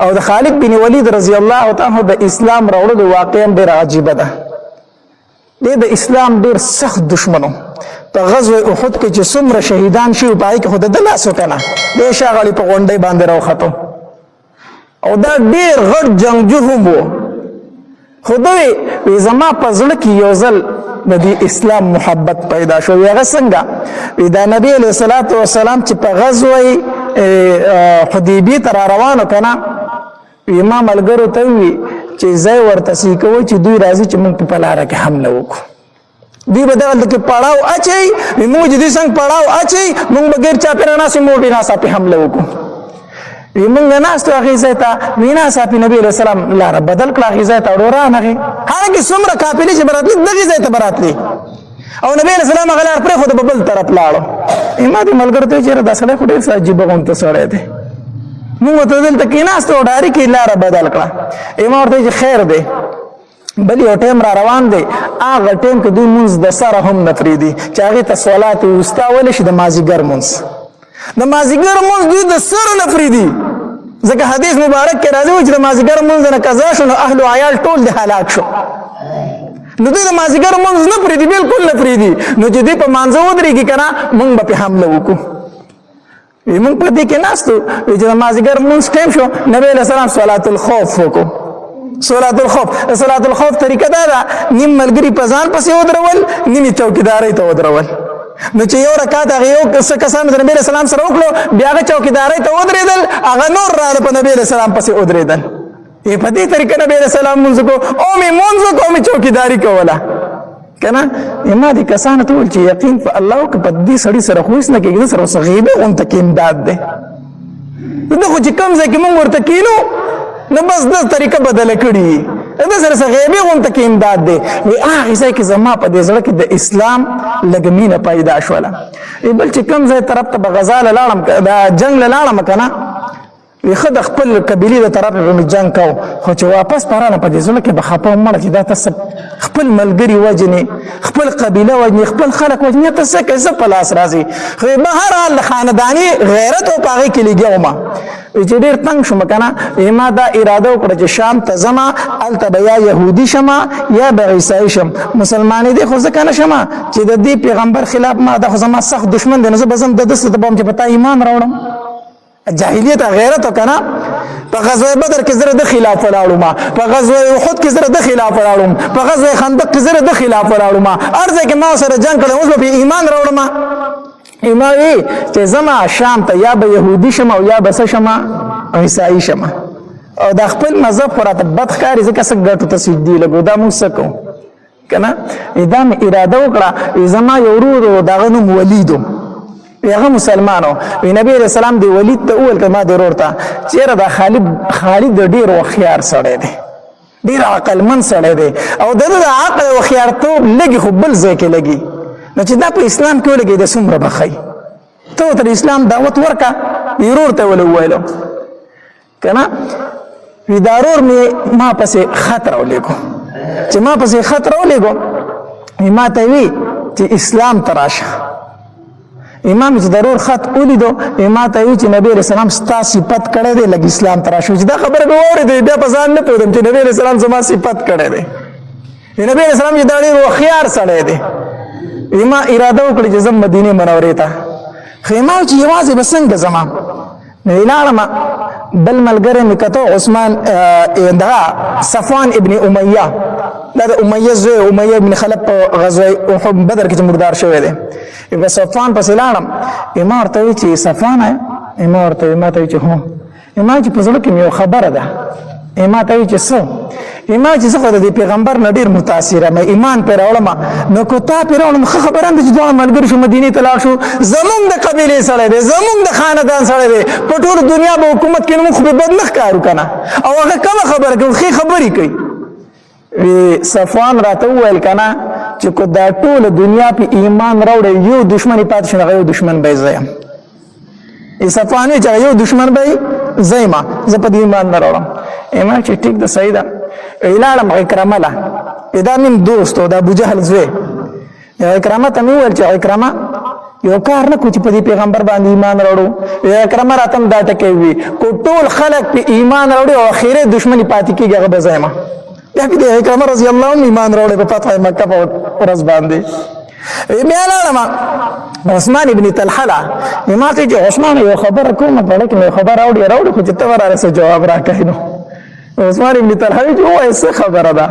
او د خالد بن ولید رضی الله تعالی عنہ د اسلام راوړلو واقعا ډېر عجیبه ده. د اسلام ډېر سخت دشمنو په غزوه احد کې چې څومره شهیدان شوي په هغې کې خو د ده لاس وکنه دی شاغړې په غونډۍ باندې راوختو او دا ډېر غټ جنګجو هم و. خو دوی وی زما په زړه کې یو ځل د دې اسلام محبت پیدا شو. هغه څنګه وی دا نبی علیه الصلاة والسلام چې په غزوه حدیبیې ته را روانو که نه وی ما ملګرو ته ووي چې ځای ورته سي کوئ چې دوی راځي چې موږ په لاره کې حمله وکړو. دوی به دغلته کې پړاو اچوي وي موږ چې دوی څنګه پړاو اچوي موږ به ګیر چاپېره ناست وي موږ به ناڅاپي حمله وکړو. وی موږ ناست وو هغې ځای ته وي ناڅاپي نبي علیه السلام لاره بدل کړه هغې ځای ته اړو رانغې حالانکې څومره قافلې چې به راتلې دغې ځای ته به راتلې او نبي علیه السلام هغه لار پرېښوده به بل طرف لاړو. ما دې ملګرو ته ویل چېرې دا سړی خو ډېر څه عجیبه غونته سړی دی موږ ورته دلته کېناستو او ډاري کې لاره بدل کړه. ما ورته ویل چې خیر دی بل یو ټیم را روان دی هغه ټیم کې دوی مونځ د سره هم نه پرېږدي چې هغې ته صلات وسطا ویلی شي د مازدیګر مونځ د مازدیګر مونځ دوی د سره نه پرېږدي ځکه حدیث مبارک کې راځي چې د مازدیګر مونځ نه قضا شو نو اهل و عیال ټول د هلاک شو. نو دوی د مازدیګر مونځ نه پرېږدي بلکل نه پرېږدي نو چې دوی په مانځه ودرېږي که نه مونږ به پرې حمله وکړو. موږ په دې کې ناستو چې د مازدیګر مونځ ټیم شو نبی علیه السلام صلات الخوف وکړو. صلات الخوف صلات الخوف طریقه دا ده نیم ملګري په ځان پسې ودرول نیمې چوکیدارۍ ته ودرول. نو چې یو رکعت هغه یو څه کسانو د نبی علیه السلام سره وکړو بیا هغه چوکیدارۍ ته ودرېدل هغه نور راغله په نبی علیه السلام پسې ودرېدل. په دې طریقه نبی علیه السلام مونځ وکړو او مې مونځ وکړو مې چوکیداري کوله که نه. ما دې کسانو ته وویل چې یقین په الله وکړه په دې سړي سره خو هېڅ نه کېږي ده سره اوس غیبي غونته کې امداد دی ده خو چې کوم ځای کې مونږ ورته کینو نو بس د طریقه بدله کړي ده سره څه غیبي غونته کې امداد دی. وی هغې ځای کې زما په دې زړه کې د اسلام لږ مینه پیدا شوله. بل چې کوم ځای طرف ته به غزا له لاړم د جنګ له لاړم که نه وی ښه د خپل قبیلې د طرف به مې جنګ کو خو چې واپس په راله په دې زړه کې به خفه وم مړه چې دا ته خپل ملګري وجنې خپل قبیله وجنې خپل خلک وجنې ته څه کوې څه په لاس راځي. خو بهرحال د خانداني غیرت او په هغې کې لګیا وم چې ډېر تنګ شوم که نه ما دا اراده وکړه چې شام ته ځمه هلته به یا یهودي شمه یا به عیسایي شم مسلمانېدې خو ځکه نه شمه چې د دې پیغمبر خلاف ما دا خو زما سخت دښمن دی نو زه به ځم د ده څه ته به وم چې په تا ایمان راوړم جاهلیت غیرت وکنه. په غزوه بدر کې زه د خلاف ولاړم په غزوه احد کې زه د خلاف ولاړم په غزوه خندق کې زه د خلاف ولاړم هر ځای کې ما سره جنګ کړی اوس به په ایمان راوړم. ما وی چې زما شام ته یا به یهودي شم او یا به څه شم عیسایي شم او دا خپل مذهب خو راته بد ښکاري ځکه څه ګټو ته سجدې لګو دا موږ څه کوو که نه. دا مې اراده وکړه زما یو ورور و د هغه نوم ولید و هغه مسلمان و نبی علیه السلام دی ولید ته وویل که ما د ورور ته چېره دا خالد ډېر هوښیار سړی دی ډېر عقلمند سړی دی او د ده د عقل او هوښیارتوب لږې خو بل ځای کې لګي نو چې دا په اسلام کې ولګي د څومره به ښایي ته ورته د اسلام دعوت ورکړه ورور ته ولې وویلو که نه. وي دا ورور مې ما پسې خط راولېږو چې ما پسې خط راولېږو ما ته وي چې اسلام ته راشه. امام چې ضرور خط ولیدو ما ته وی چې نبی علیہ السلام ستا صفت کړی دی لږ اسلام ته راشو چې دا خبره مې واورېدې بیا په ځان نه پوهېدم چې نبی علیہ السلام زما صفت کړی دی. نبی علیہ السلام چې دا ډېر هوښیار سړی دی ما اراده وکړه چې زم مدینې منورې ته خو ما چې یوازې به څنګه ځمه نو لاړم بل ملګری مې کتو عثمان دغه صفوان ابن امیه دا د امیه زوی امیه ابن خلف په غزوه بدر کې چې مردار شوی دی په صفوان پسې لاړم ما ورته وی چې صفوان ما ورته ما ته وی چې هو ما چې په زړه کې مې یو خبره ده ما ته وی چې څه ما چې زه خو د پیغمبر نه ډېر متاثره یم ایمان پرې راوړم نو که تا پرې راوړم ښه خبره ده چې دواړه ملګري شو مدینې ته لاړ شو زمونږ د قبیلې سړی دی زمونږ د خاندان سړی دی په ټوله دنیا به حکومت کې نو موږ خو بې بد نه ښکارو که نه او هغه کمه خبره کوي ښې خبرې کوي. صفوان راته وویل که نه چې که دا ټوله دنیا په ایمان راوړی یو دشمن یې پاتې شي هغه یو دشمن به یې زه یم. صفوان وی چې هغه یو دشمن به یې زه یم زه په دې ایمان نه راوړم. ما چې ټیک ده صحیح ده لاړم عکرمه له دا مین دوست و د ابوجهل زوی عکرمه ته مې وویل چې عکرمه یو کار نه کو چې په دې پیغمبر باندې ایمان راوړو اکرم راتم دا ټکی وي کو ټول خلک په ایمان راوړي او اخیره دشمنی پاتې کېږي هغه به ځایما بیا په دې اکرم رضی الله عنه ایمان راوړي په فتح مکه په ورځ باندې بیا لاړم عثمان ابن طلحه ما ته چې عثمان یو خبر کوم په لکه یو خبر راوړي خو چې ته وراره جواب راکړې نو عثمان ابن طلحه چې وایي څه خبره ده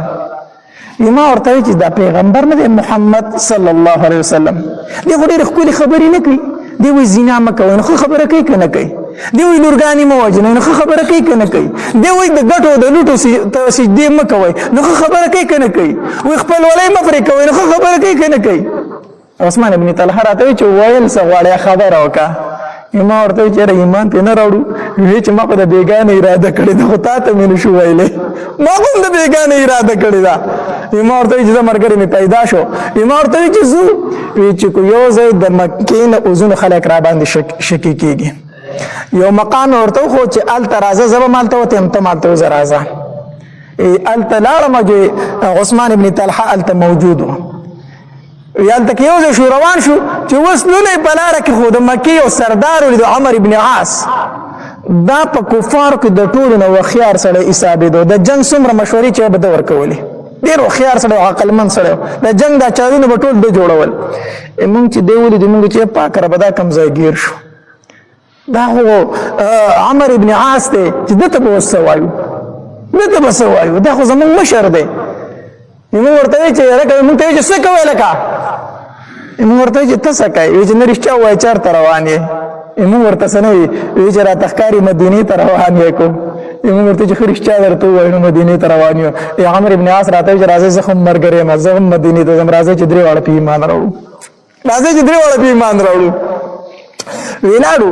ما ورته چې دا پیغمبر نه دی محمد صلی الله علیه وسلم دی خو ډېرې ښکلې خبرې نه کوي دی وایي زنا مه کوئ نو ښه خبره کوي که نه کوي دی وایي لورګانې مه وژنئ نو ښه خبره کوي که نه کوي دی وایي د ګټو د لوټو سجدې مه کوئ نو ښه خبره کوي که نه کوي وایي خپلولۍ مه پرې کوئ نو ښه خبره کوي که نه کوي عثمان ابن طلحه راته وایي چې ویل څه غواړې خبره وکړه ما ورته وایي چې یاره ایمان پرې نه راوړو وایي چې ما خو د بېګانې اراده کړې ده خو تا ته مې نشو ویلی ما خو هم د بېګانې اراده کړې ده ما ورته وایي چې زه ملګری مې پیدا شو ما ورته وایي چې ځو وایي چې یو ځای د مکې نه اوزونه خلک را باندې شکي کېږي یو مقام ورته وښود چې هلته راځه زه به هم هلته وتیم ته هم هلته وځه راځه هلته لاړم چې عثمان ابن طلحه هلته موجود و یالته کې یو ځای شو روان شو چې اوس لولی په لاره کې خو د مکې یو سردار ولید عمر ابن عاص دا په کفارو کې د ټولو نه هوښیار سړی حسابېدو د جنګ څومره مشورې چې به ده ورکولې ډېر هوښیار سړی او عقلمند سړی د جنګ دا چارونه به ټول ده جوړول مونږ چې دی ولیدو مونږ چې پاک ربه دا کوم ځای ګیر شو دا خو عمر ابن عاص دی چې ده ته به اوس څه وایو ده ته به څه وایو دا خو زمونږ مشر دی مونږ ورته وایي چې یاره مونږ ته وایي چې څه کوې لکه مونږ ورته وایي چې ته څه کوې وایي چې نه رښتیا ووایه چېرته روان یې مونږ ورته څه نه وي وایي چې راته ښکاري مدینې ته روان یې کو مونږ ورته چې ښه رښتیا درته ووایو نو مدینې ته روان یو عمر ابن عاص راته وایي چې راځئ زه خو هم ملګری یم زه هم مدینې ته ځم راځئ چې درې واړه په ایمان راوړو راځئ چې درې واړه په ایمان راوړو ولاړو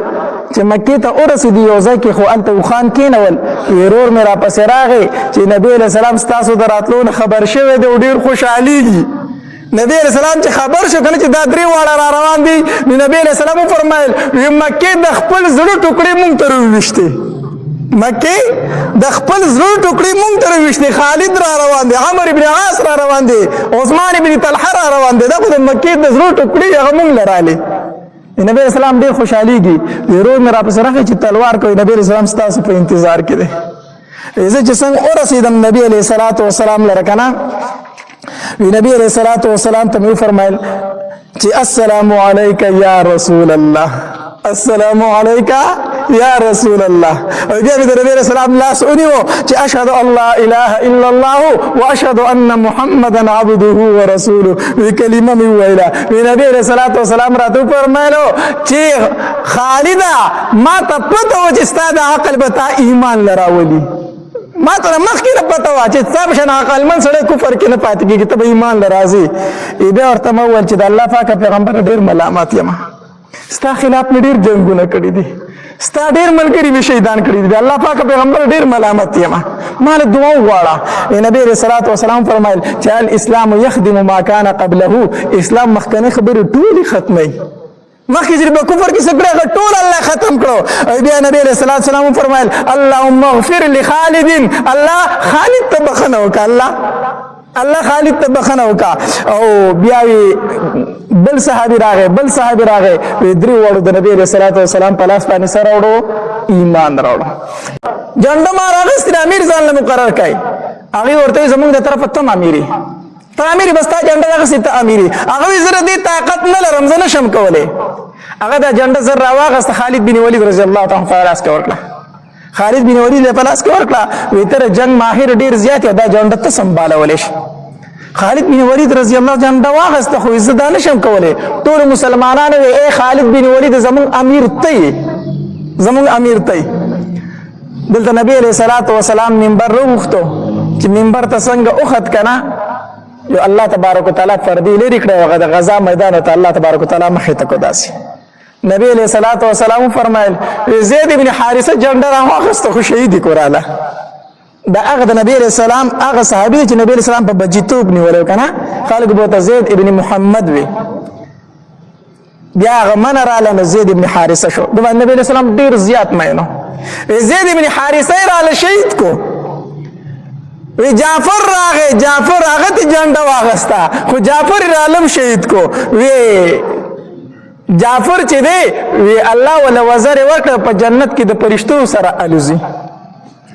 چې مکې ته ورسېدو یو ځای کې خو هلته اوښان کېنول ورور مې راپسې راغی چې نبي علیه السلام ستاسو د راتلو نه خبر شوی دی او ډېر خوشحالېږي نبی علیہ السلام چې خبر شو کنه چې دا درې واړه را روان دي نو نبی علیہ السلام وفرمایل مکې د خپل زړه ټوکړې مونږ ته راوویشتې مکې د خپل زړه ټوکړې مونږ ته راوویشتې خالد را روان دی عمر ابن عاص را روان دی عثمان ابن طلحه را روان دی دا خو د مکې د زړه ټوکړې هغه مونږ له رالې نبی علیہ السلام ډېر خوشحالېږي ورور مې راپسې راغی چې تلوار کوي نبی علیہ السلام ستاسو په انتظار کې دی زه چې څنګه ورسېدم نبی علیه الصلاة والسلام لره که نه نبی علیہ الصلوۃ والسلام ته مې فرمایل چې السلام علیک یا رسول الله السلام علیک یا رسول الله او بیا مې د نبی علیہ السلام لاس ونیو چې اشهد ان لا اله الا الله واشهد ان محمدا عبده ورسوله وی کلمه مې وویله نبی علیہ الصلوۃ والسلام راته فرمایلو چې خالده ما ته پته و چې ستا د عقل به تا ایمان لراولي ما ته مخکې نه پته وه چې ستا په شان عقلمند سړی کفر کې نه پاتې کېږي ته به ایمان له راځې بیا ورته مې وویل چې د الله پاکه پیغمبر ډېر ملامت یم ستا خلاف مې ډېر جنګونه کړي دي ستا ډېر ملګري مې شهیدان کړي دي د الله پاکه پیغمبر ډېر ملامت یم ما له دعا وغواړه نبی علیه الصلاة والسلام فرمایل چې الاسلام یخدم ما کان قبله اسلام مخکنۍ خبرې ټولې ختموي مخکې چې په کفر کې څه کړی هغه ټول الله ختم کړو بیا نبی علیه الصلاة والسلام فرمایل اللهم اغفر لخالد الله خالد ته بخښنه وکړه الله خالد ته بخښنه وکړه او بیا بل صحابي راغی درې واړو د نبی علیه الصلاة والسلام په لاس باندې سره راوړو ایمان راوړو جنډه ما راغستې امیر ځان له مقرر کړی هغې ورته وایي زمونږ د طرفه ته امیر ته امیر بس تا جنډه راغستې ته امیر هغه وایي زه د دې طاقت نه لرم زه نشم کولی هغه دا جنډه زر راواغسته خالد بن ولید رضی الله تعالی په لاس کې ورکړه خالد بن ولید په لاس کې ورکړه وایي ته جنګ ماهر ډېر زیات یې دا جنډه ته سنبالولی شي خالد بن ولید رضی الله جنډه واغسته خو زه دا نشم کولی ټولو مسلمانانو وایي ای خالد بن ولید زمونږ امیر ته یې دلته نبی علیه الصلاة والسلام منبر راوغوښتو چې منبر ته څنګه وخت که نه یو الله تبارک وتعالی فردي لرې کړی هغه د غزا میدان ته الله تبارک وتعالی مخې ته کو داسې نبی علیه الصلاة والسلام فرمایل زید ابن حارثه جنډه راواخیسته خو شهید یې کوراله دا هغه د نبی علیه السلام هغه صحابي دی چې نبی علیه السلام په بجیتوب نیولی که نه خلک به ورته زید ابن محمد وي بیا هغه منه راله نو زید ابن حارثه شو د باندې نبی علیه السلام ډېر زیات مینو زید ابن حارثه یې راله شهید کو وی جعفر راغی هغه ته جنډه واغسته خو جعفر یې رالم شهید کو وی جعفر چې دی وی الله ولا وزر ورکړه په جنت کې د فرشتو سره الوزي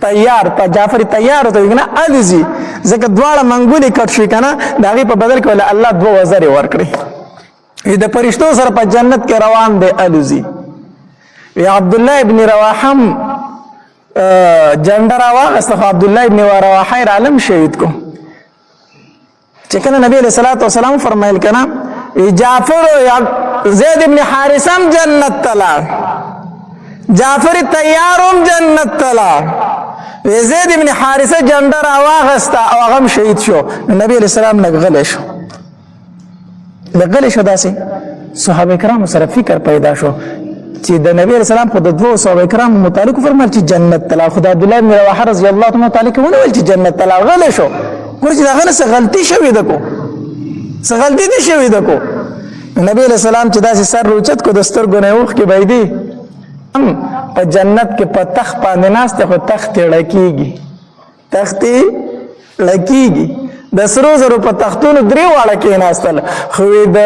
تیار ته جعفر تیار ته کنه الوزي ځکه دواړه منګولې کټ شي کنه د هغې په بدل کې ولا الله دوه وزرې ورکړي د فرشتو سره په جنت کې روان دی الوزي وی عبدالله ابن رواحه جنډه راواغسته خو عبدالله ابن رواحه یې عالم شهید کو چې کله نبی علیہ الصلوۃ والسلام فرمایل کنه جعفر زید ابن حارثم جنت تلا جعفر تیارم جنت تلا زید ابن حارثه جنډه راواغسته او هغه شهید شو نبی علیہ السلام لغلی شو داسې صحابه کرام سره فکر پیدا شو چې د نبی علیہ السلام خو د دوه صحابه کرام متعلق فرمایل چې جنت تلا خدای عبدالله بن رواحه رضی الله تعالی متعلق ونه ویل چې جنت تلا غلی شو ګور چې دغه څه غلطي شوې ده کو څه غلطي دي شوې ده کو نبی علیہ السلام چې داسې سر روچت کو د سترګو نه اوښکې بهیدي په جنت کې په تخت باندې ناست خو تخت یې ړکېږي تخت یې ړکېږي د سرو زرو په تختونو درې واړه کېناستل خو د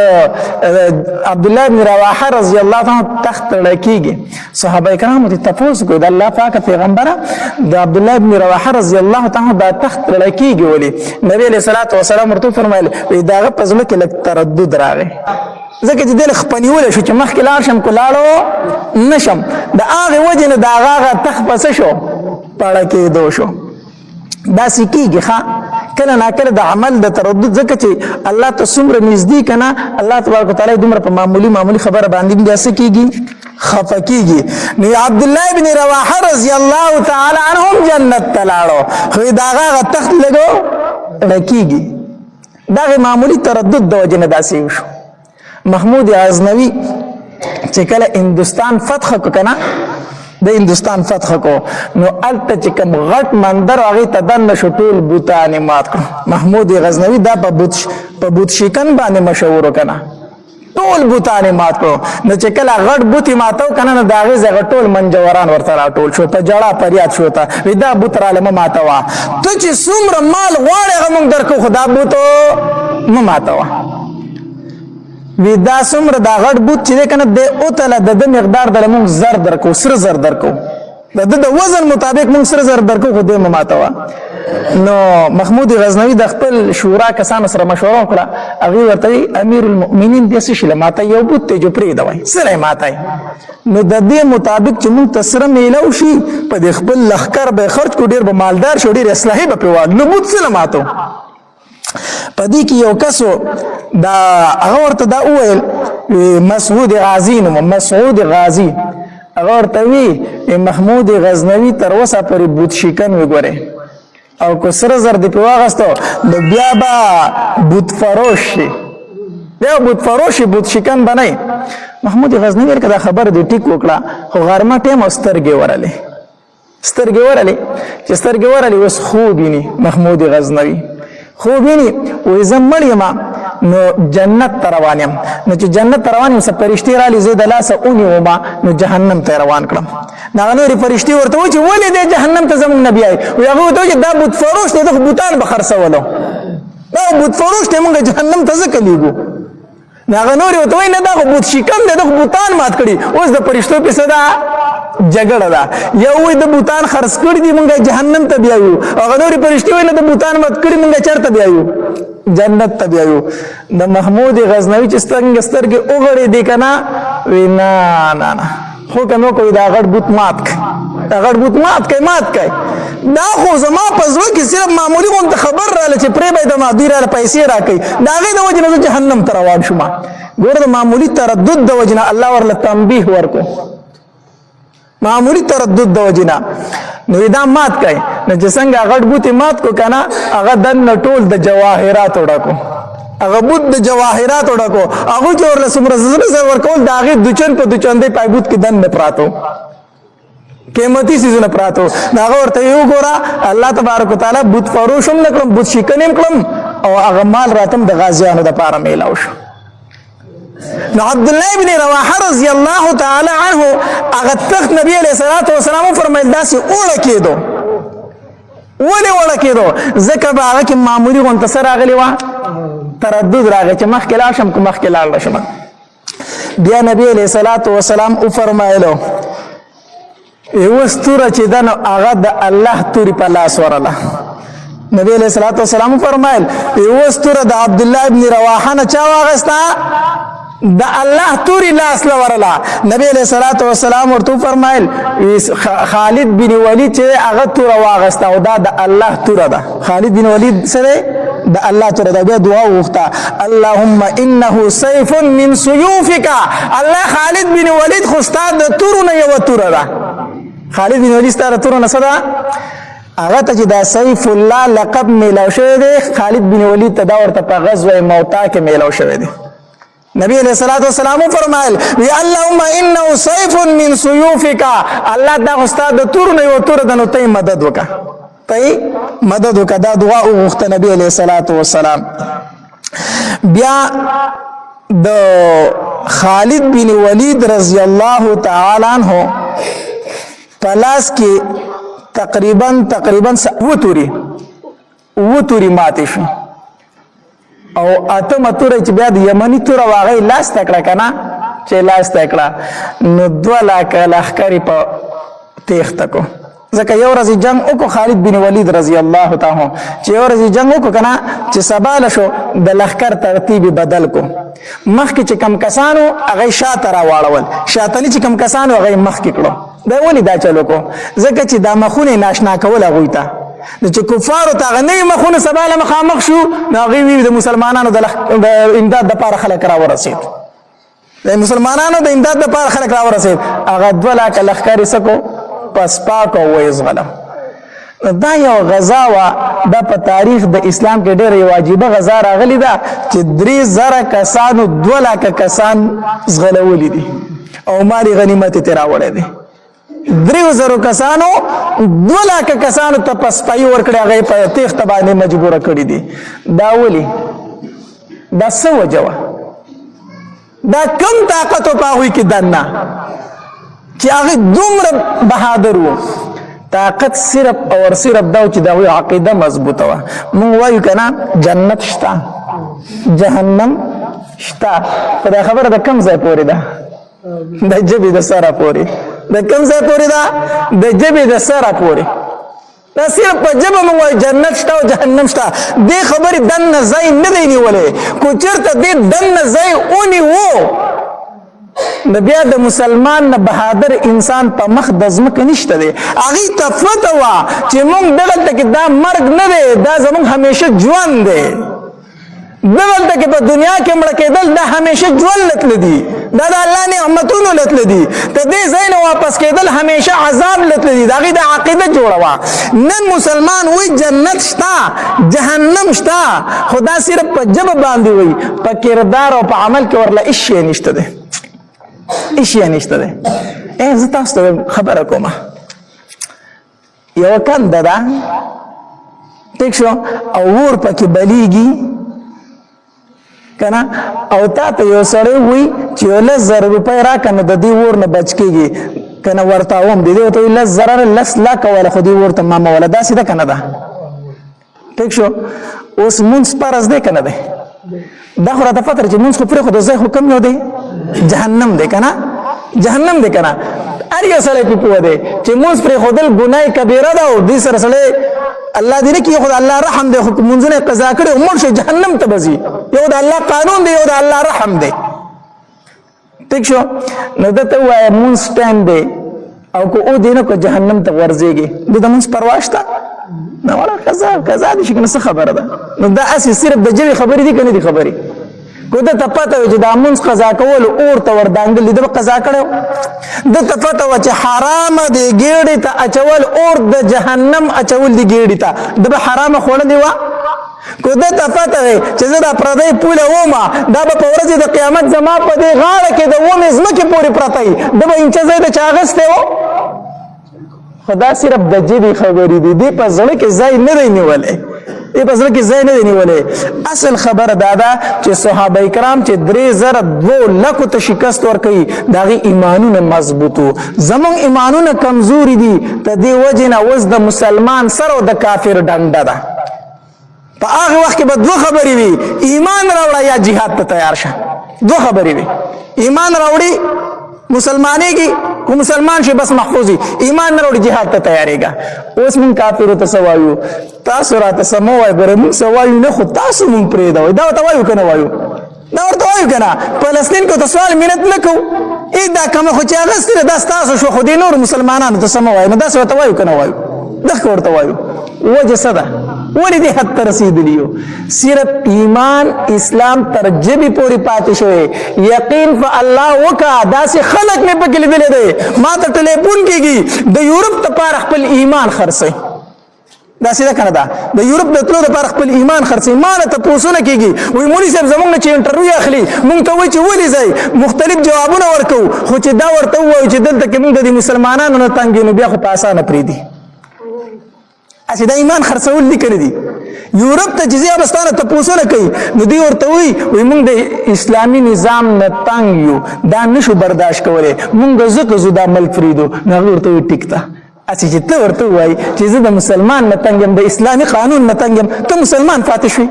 عبدالله بن رواحه رضی الله تعالی تخت ړکېږي صحابه کرامو ته تپوس کوي د الله پاک پیغمبره د عبدالله بن رواحه رضی الله تعالی دا تخت ړکېږي ولې نبی علیہ الصلوۃ والسلام ورته فرمایل دغه په زړه کې لږ تردد راغی ځکه چې دل خپنیول شو چې مخکې لاړ شم کو لاړو نشم د هغې وجې نه د هغه تخت پسه شو پړه کېدو شو داسې کېږي ښه کله ناکله د عمل د تردد ځکه چې الله ته څومره نږدې که نه الله تبارک وتعالی دومره په معمولي خبره باندې بیا څه کېږي خفه کېږي نو عبدالله بن رواحه رضی الله تعالی عنهم جنت ته لاړو خو د هغه تخت لږ ړکېږي دغې معمولي تردد د وجې نه داسې وشو محمود غزنوي چې کله هندوستان فتح کو کنه د هندوستان فتح کو نو الته چې کوم غټ مندر هغه ته دنه شو ټول بوتان مات کړ محمود غزنوي دا په بوت شیکن باندې مشهور کنه ټول بوتان مات کړو نو چې کله غټ بوتي ماتو کنه نو دا هغه زغ ټول منجوران ورته راټول شو په جړه پریاد شو ته ودا بوت را لمه ماتوا ته چې څومره مال غواړې هغه مونږ درکو خدا بوتو ما ماتوا وی دا څومره دا غټ بوت چې دی که نه دی اوتله د ده مقدار دله مونږ زر درکو سره زر درکو د ده د وزن مطابق مونږ سره زر درکو خو دی مه ماتوه نو محمود غزنوي د خپل شورا کسانو سره مشوره وکړه هغې ورته وي امیر المؤمنین دې څه شي له ماتی یو بوت دی جو پرېږدوئ سره یې ماتی نو د دې مطابق چې مونږ ته سره میلو شي په دې خپل لښکر به یې خرج کړو ډېر به مالدار شو ډېر اصلاحي به پرې واږ نو بوت څه له ماتو په دې کې یو کسو دا هغه ورته دا وویل مسعود غازي نوم مسعود غازي هغه ورته وی محمود غزنوي تر اوسه پورې بوت شیکن وګورئ او که سره زر دې پرې واغستو نو بیا به بوت فروش شي بیا بوت فروش بوت شیکن بنئ محمود غزنوي ویل که دا خبر دې ټیک وکړه خو غرمه ټیم او سترګې ورلې چې سترګې ورلې اوس خوب ویني محمود غزنوي خوب ویني وایي زه مړ یم نو جنت ته روان یم نو چې جنت ته روان یم څه فرشتې رالي زه د لاسه ونیومه نو جهنم ته یې روان کړم نو هغه نورې فرشتې ورته وایي چې ولې دی جهنم ته زموږ نه بیایي وایي هغه ورته وایي چې دا بوت فروش دی ده خو بوتان به خرڅولو دا بوت فروش دی مونږ جهنم ته ځکه لیږو نو هغه نورې ورته وایي نه دا خو بوت شیکن دی ده خو بوتان مات کړي اوس د فرشتو پسې دا جګړه ده یو وایي د بوتان خرڅ کړي دي مونږ جهنم ته بیایو هغه نورې فرشتې وایي نه د بوتان مات کړي مونږ چېرته بیایو جنت ته بیایو د محمود غزنوي چې سترګې وغړې دي که نه وی نه حکم وکړئ دا غټ بوت مات کړئ دا غټ بوت مات کړئ دا خو زما په زړه کې صرف معمولي غونته خبر راله چې پرې به یې د دوی راله پیسې راکوي د هغې د وجې نه زه جهنم ته روان شوم ګوره د معمولي تردد د وجې نه الله ورله تنبیه ورکړو معمولی تردد د وجې نه نو دا مات کړئ نو چې څنګه غټ بوت یې مات کو که نه هغه دننه ټول د جواهراتو ډکو هغه بوت د جواهراتو ډکو هغو چې ورله څومره زر ورکول د هغې دوچن په دوچندۍ پایبوت کې دننه پراتو قیمتي څیزونه پراتو نو هغه ورته یې وګوره الله تبارک وتعالی بوت فروش هم نه کړم بوت شیکن هم کړم او هغه مال راته هم د غازیانو دپاره میلاو شو نو عبدالله بن رواحه رضی الله تعالی عنه هغه تخت نبی علیہ الصلوۃ والسلام فرمایل داسې اوړه کېدو ولې اوړه کېدو ځکه به هغه کې معمولي غونته څه راغلې وه تردد راغی چې مخکې لاړ شم که مخکې لاړ نه شم بیا نبی علیہ الصلوۃ والسلام او فرمایلو یو ستوره چې دا نو هغه د الله توري په لاس ورله. نبی علیہ الصلوۃ والسلام فرمایل یو ستوره د عبد الله ابن رواحه نه چا واغستا د الله توري لاس لورله. نبی علیہ الصلوۃ والسلام ورته فرمایل خالد بن ولید چې هغه تور واغستا او دا د الله تور ده. خالد بن ولید سره د الله تور ده. بیا دعا وغوښته اللهم انه سيف من سيوفك. الله خالد بن ولید خو ستا د تورونه یو تور ده. خالد بن ولید ستا د تورونه څه ده؟ هغه ته چې دا سیف الله لقب میلاو شوی دی. خالد بن ولید ته دا ورته په غزوه موتا کې میلاو شوی دی. نبی علیہ الصلوۃ والسلام فرمایل وی اللهم انه سيف من سيوفك. الله دا استاد تور نه یو تور د نو ته مدد وکا مدد وکا. دا دعا وغوښته نبی علیہ الصلوۃ والسلام. بیا د خالد بن ولید رضی الله تعالی عنہ پلاس کې تقریبا و توری ماتی شو او اتم توری چې بیا د یمنی تور واغی لاس تکړه کنه چې لاس تکړه نو 2 لاک لخکری په تیخته کو. ځکه یو ورځ جنگ وکړو خالد بن ولید رضی الله تعالی عنہ چې یو ورځ جنگ وکړو کنه چې سبا شو د لخکر ترتیب بدل کو. مخکې چې کم کسانو هغه شاته راواړول شاتلی چې کم کسانو هغه مخکې کړو. دا ولې دا چلو کو؟ ځکه چې دا مخونه ناشنا کول هغوی ته چې کفارو ته هغه نوي مخونه سبا له مخامخ شو نو هغوی د مسلمانانو د امداد دپاره خلک راورسېد. د مسلمانانو د امداد دپاره خلک راورسېد. هغه 2 لاکه لښکر یې څه کو پس پاک او ویزغله. دا یو غزا وه. دا په تاریخ د اسلام کې ډېره یو عجیبه غزا راغلې ده چې 3000 کسانو 2 لاکه کسان زغلولي دي او مال غنیمت یې ترې راوړی دی. 3000 کسانو 2 لاکه کسانو ته پسپایي ورکړي هغه په تیښته باندې مجبوره کړي دي. دا ولې؟ دا څه وجه وه؟ دا کم طاقت و په هغوی کې دننه چې هغه دومره بهادر وو. طاقت صرف او صرف دا چې د هغوی عقیده مضبوطه وه. موږ وایو که نه جنت شته جهنم شته خو دا خبره د کم ځای پورې ده؟ د ژبې د سره پورې. د کوم ځای پورې ده؟ د ژبې د سره پورې. دا صرف په ژبه موږ وایو جنت شته او جهنم شته. دې خبرې دننه ځای نه دی نیولی. کو چېرته دې دننه ځای ونیو نو بیا د مسلمان نه بهادر انسان په مخ د ځمکه نشته دی. هغوی ته پته وه چې موږ دغلته کې دا مرګ نه دی دا زموږ همیشه ژوند دی. دغلته کې په دنیا کې مړه کېدل دا همیشه ژوند لتله دي. دا د الله نعمتونو لتله دي. د دې ځای نه واپس کېدل همیشه عذاب لتله دي. د هغې د عقیده جوړه وه. نن مسلمان وایي جنت شته جهنم شته خو دا صرف په ژبه باندې وایي په کردار او په عمل کې ورله هېڅ شی نشته دی. هېڅ شی نشته دی. زه تاسو ته خبره کومه یوه کنده ده ټیک شو او اور پکې بلیږي کنه او تا ته یو سړی وي چې 10,000 روپۍ راکړه نو د دې اور نه بچ کېږي کنه ورته هم دی ورته 10,000 10 لاکه وله خو دې اور ته ماموله. داسې ده که نه ده؟ ټیک شو. اوس مونځ فرض دی که نه دی؟ دا خو راته پته ده چې مونځ خو پرېښود ځای خو کوم یو دی؟ جهنم دی که نه؟ جهنم دی که نه؟ هر یو سړی پې پوه دی چې مونځ پرېښودل ګناه کبیره ده او دې سره سړی الله دې نه کړي خو د الله رحم دی خو که مونځونه یې قضا کړي او مړ شي جهنم ته به ځي. یو د الله قانون دی یو د الله رحم دی. ټیک شو. نو ده ته ووایه مونځ ټایم دی او که او دی نه که جهنم ته ورځېږي ده د مونځ پروا شته؟ نه وړه قضا دي شي که نه څه خبره ده؟ نو دا هسې صرف د ژبې خبرې دي که نه دي خبرې؟ که ده ته پته وي چې دا مونځ قضا کول اور ته وردانګل دي ده به قضا کړی ده ته پته وه چې حرامه دی ګېډې ته اچول اور د جهنم اچول دي ګېډې ته ده به حرامه خوړلې وه؟ که ده ته پته وي چې زه دا پردی پوله ومه دا به په ورځې د قیامت زما په دې غاړه کې د ومې ځمکې پورې پرته وي ده به انچه ځای د چا اخیستی و؟ خو دا صرف د ژبې خبرې دي. دې په زړه کې ځای نه دی نیولی. دې په زړه کې ځای نه دی نیولی. اصل خبره دا ده چې صحابه کرام چې 3,200,000 ته شکست ورکوي د هغې ایمانونه مضبوط وو. زموږ ایمانونه کمزوري دي. د دې وجې نه اوس د مسلمان سره او د کافر ډنډه ده. په هغه وخت کې به 2 خبرې وي ایمان راوړه یا جهاد ته تیار شه. دو خبرې وي ایمان راوړي مسلمانېږي کو مسلمان شي بس محفوظي ایمان نه راوړي جهاد ته تیارېږي اوس مونږ کافرو ته څه وایو تاسو راته څه مه وایئ ګوره مونږ څه وایو نه خو تاسو مونږ پرېږدوئ دا ورته وایو که نه وایو دا ورته وایو که نه فلسطین کې ورته سوال منت نه کوو دا کومه خو چې اغستې ده دا ستاسو شو خو دې نورو مسلمانانو ته څه مه وایو نو داسې ورته وایو که نه وایو دغه ورته وایو وجه څه ده ولې دې حد ته رسېدلي یو صرف ایمان اسلام تر ژبې پورې پاتې شوی یقین په الله وکړه داسې خلک مې پکې لیدلی دی ما ته ټلیفون کېږي د یورپ دپاره خپل ایمان خرڅوي داسې ده که نه ده د یورپ د تلو دپاره خپل ایمان خرڅوي ما نه تپوسونه کېږي وایي مولي صاحب زموږ نه چې انټرویو اخلي مونږ ته وایي چې ولې ځئ مختلف جوابونه ورکوو خو چې دا ورته ووایو چې دلته کې مونږ د دې مسلمانانو نه تنګ یو نو بیا خو په اسانه پرېږدي اسی دا ایمان خرڅول دي کنه دي یورپ ته جزیه بستانه تپوسونه کوي نو دی ورته وی موږ د اسلامي نظام نه تنګ یو دا نشو برداشت کولای موږ زکه زو دا ملک فریدو نو ورته وی ټیکتا اسی چې ته ورته وای چې زه د مسلمان نه تنګ يم د اسلامي قانون نه تنګ يم ته مسلمان پاتې شوی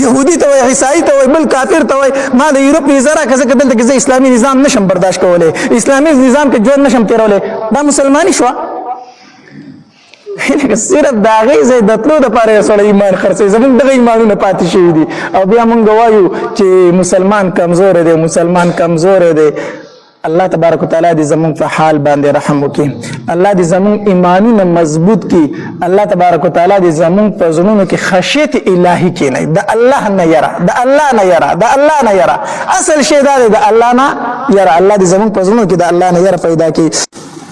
يهودي ته وای عیسائی ته وای بل کافر ته وای ما د یورپ نظاره کزه کدل ته چې اسلامي نظام نشم برداشت کولای اسلامي نظام کې ژوند نشم تیرولای دا مسلمانی شو صرف دا غي زې د تلو د پاره سره ایمان خرڅي زمون دغه ایمانونه پاتې شوی دي او بیا مونږ وایو چې مسلمان کمزور دی مسلمان کمزور دی الله تبارک وتعالى دې زمون په حال باندې رحم وکړي الله دې زمون ایمانونه مضبوط کړي الله تبارک وتعالى دې زمون په زړونو کې خشیت الهی کینې د الله نه یرا د الله نه یرا د الله نه یرا اصل شی دا دی د الله نه یرا الله دې زمون په زړونو کې د الله نه یرا پیدا کړي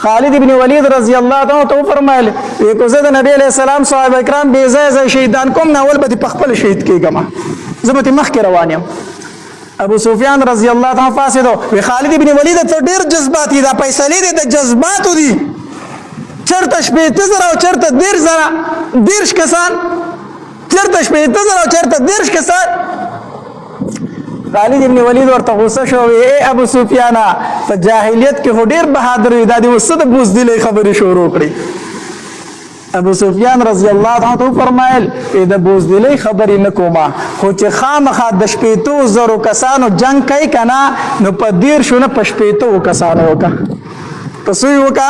خالد ابن ولید رضی الله عنه ته فرمایل یو زه د نبی علیہ السلام صحابه کرام بے ځای شهیدان کوم نه اول به په خپل شهید کېږم زه مخ کې روان یم ابو سفیان رضی الله عنه فاسدو وی خالد ابن ولید ته ډیر جذباتي دا فیصله دي د جذباتو دي چرته شپې زره او چرته ډیر زره ډیرش کسان چرته شپې زره او چرته ډیرش کسان خالد ابن ولید ورته غوسه شو اے ابو سفیان په جاهلیت کې هډیر بهادر وي د وسد بوزدلې خبرې شروع کړې ابو سفیان رضی الله عنه فرمایل د بوزدلې خبرې نکوما خو چې خامخا د شپېتو زرو کسانو جنگ کوي کنه نو په دیر شو نه په شپېتو کسانو وکا تاسو وکا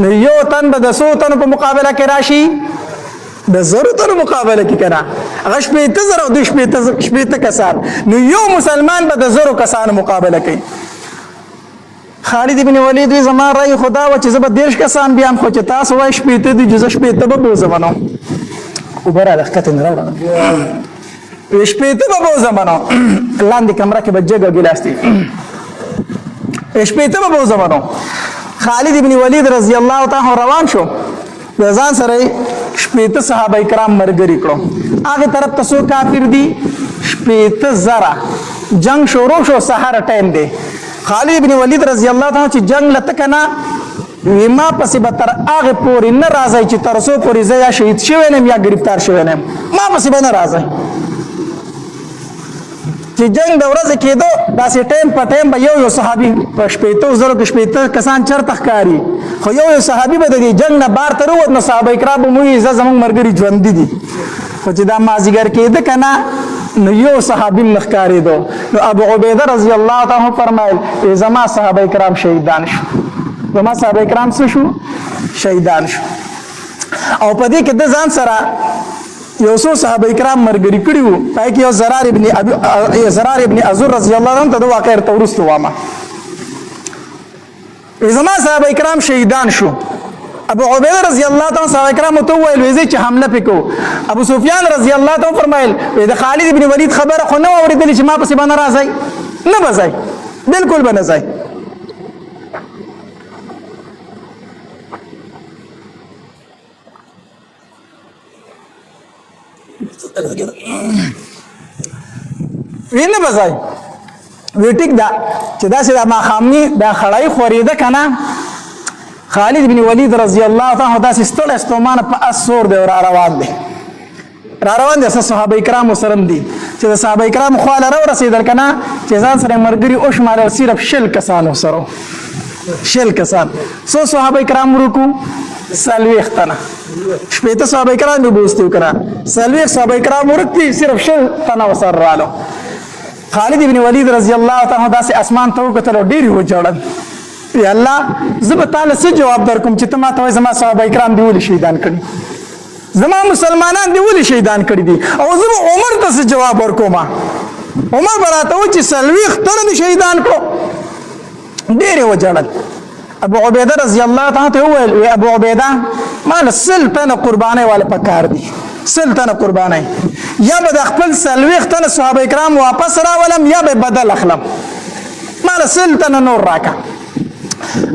نو یو تن به د 100 تن په مقابله کې راشي د زرو تن مقابله کې کنه هغه شپېته زره او د شپېته کسان نو یو مسلمان به د زرو کسانو مقابله کوي خالد ابن ولید وی زما رای خدا و چې زبر دیرش کسان بیان خو چې تاسو وای شپېته دي جزه شپېته به بوزمنو وبره لخته نه راوړم شپېته به بوزمنو لاندې کمره کې بجګه ګلاس دي شپېته به بوزمنو خالد ابن ولید رضی الله تعالی روان شو د ځان سره شپېته صحابه کرام مرګري کړو هغه طرف ته څو کافر دي شپېته زره جنگ شروع شو سحر ټایم دی خالد ابن ولید رضی الله تعالی چې جنگ لته کنا ویما پسې به تر هغه پورې نه راځي چې تر څو پورې زه یا شهید شوی نم یا گرفتار شوی نم ما پسې به نه راځي چې جنگ د ورځې کېدو داسې ټایم په ټایم به یو صحابي په شپېتو زرو کې شپېته کسان چرته ښکاري خو یو صحابي به د دې جنگ نه بار ته ووت نو صحابه کرام به موږ زموږ مرګري ژوندي دي خو چې دا مازیګر کېده که نه نو یو صحابي نه ښکارېدو نو ابو عبیده رضی الله تعالی فرمایل زما صحابه کرام شهیدان شو زما صحابه کرام څه شو شهیدان شو او په دې کې د ځان سره یو څو صحابه کرام مرګري کړي وو پای کې یو زرار ابن ازور رضی الله عنه ته د واقع تورست وامه زما صحابه کرام شهیدان شو ابو عبیده رضی الله تعالی صحابه کرام ته ویل وی چې حمله وکړو ابو سفیان رضی الله تعالی فرمایل د خالد ابن ولید خبره خو نه اوریدل چې ما پسې باندې راځي نه بځای بالکل به نه ځای وینه بځای ویټیک دا چې دا سره ما خامني دا خړای خوريده کنه خالد بن ولید رضی الله تعالی دا ستل استومان په اسور دی را روان دي صحابه کرام سره دي چې صحابه کرام خو له رسیدل کنه چې ځان سره مرګري او شمال صرف شل کسانو سره شل کسان سو صحابه کرام ورکو سلوي ختنه شپېته صحابه کرام به بوستو کړه سلوي صحابه کرام ورکتي صرف شل تنه وسر رالو خالد ابن ولید رضی الله تعالی داسې اسمان ته وکتل او ډېر یې وژړل. یا الله زه به تعالی څه جواب درکوم چې ته ما ته وایې زما صحابه کرام دې ولې شهیدان کړي، زما مسلمانان دې ولې شهیدان کړي دي، او زه به عمر ته څه جواب ورکوم. عمر به راته وایي چې 40 تنه دې شهیدان کړو. ډېر یې وژړل. ابو عبیده رضی الله تعالی ته وویل ابو عبیده ما له 100 تنه قربانۍ والا پکار دي، 100 تنه قربانۍ، یا به د خپل 40 تنه صحابه کرام واپس راولم یا به بدل اخلم، ما له 100 تنه نور راکا.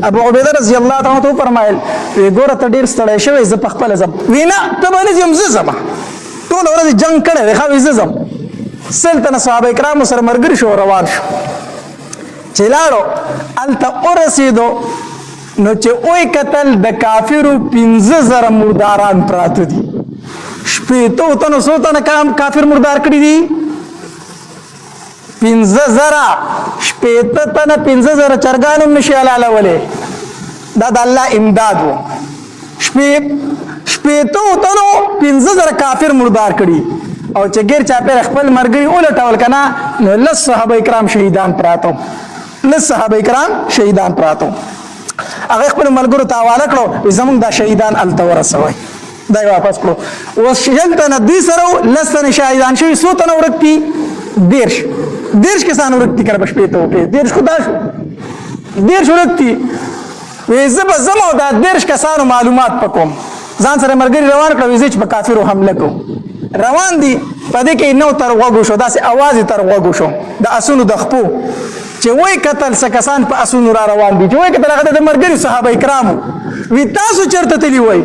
ابو عبیده رضی الله تعالی ته فرمایل ګوره ته ډېر ستړی شوی، زه په خپله ځم. وینا ته به نه ځم، زه ځم، ټوله ورځ جنګ کړی دی، ښه زه ځم. 100 تنه صحابه کرامو سره ملګري شو، روان شو. چې لاړو هلته ورسېدو نو چې وی کتل د کافرو 15,000 مرداران پراته دي. 80 تنو 100 تنه کافر مردار کړي دي، 15,000 80 تنه 15,000 چرګان هم نشي حلالولی. دا د الله امداد و. 80 تنو 15,000 کافر مردار کړي او چې ګیر چاپېره خپل ملګري ولټول که نه نو 10 صحابه کرام شهیدان پراته وو، 10 صحابه کرام شهیدان پراته وو. هغه خپل ملګرو ته حواله کړو زمونږ دا شهیدان هلته ورسوئ، دا یې واپس کړو. اوس 10 تنه دوی سره وو، 10 تنه شهیدان شوي، 100 تنه ورک دي، 10 کسان ورک دي که نه به 80 وکړي، 10 خو دا شو، 10 ورک دي. وایي زه به ځم او دا 10 کسانو معلومات پکوم. ځان سره ملګري روان کړه، وایي زه چې په کافرو حمله کوم. روان دي په دې کې نو تر غوږو شو، داسې اواز یې تر غوږو شو د اسونو د خپو، چې وایي کتل څه کسان په اسونو را روان دي، چې وایي کتل هغه د ملګري صحابه کرامو. وی تاسو چېرته تللي وایي؟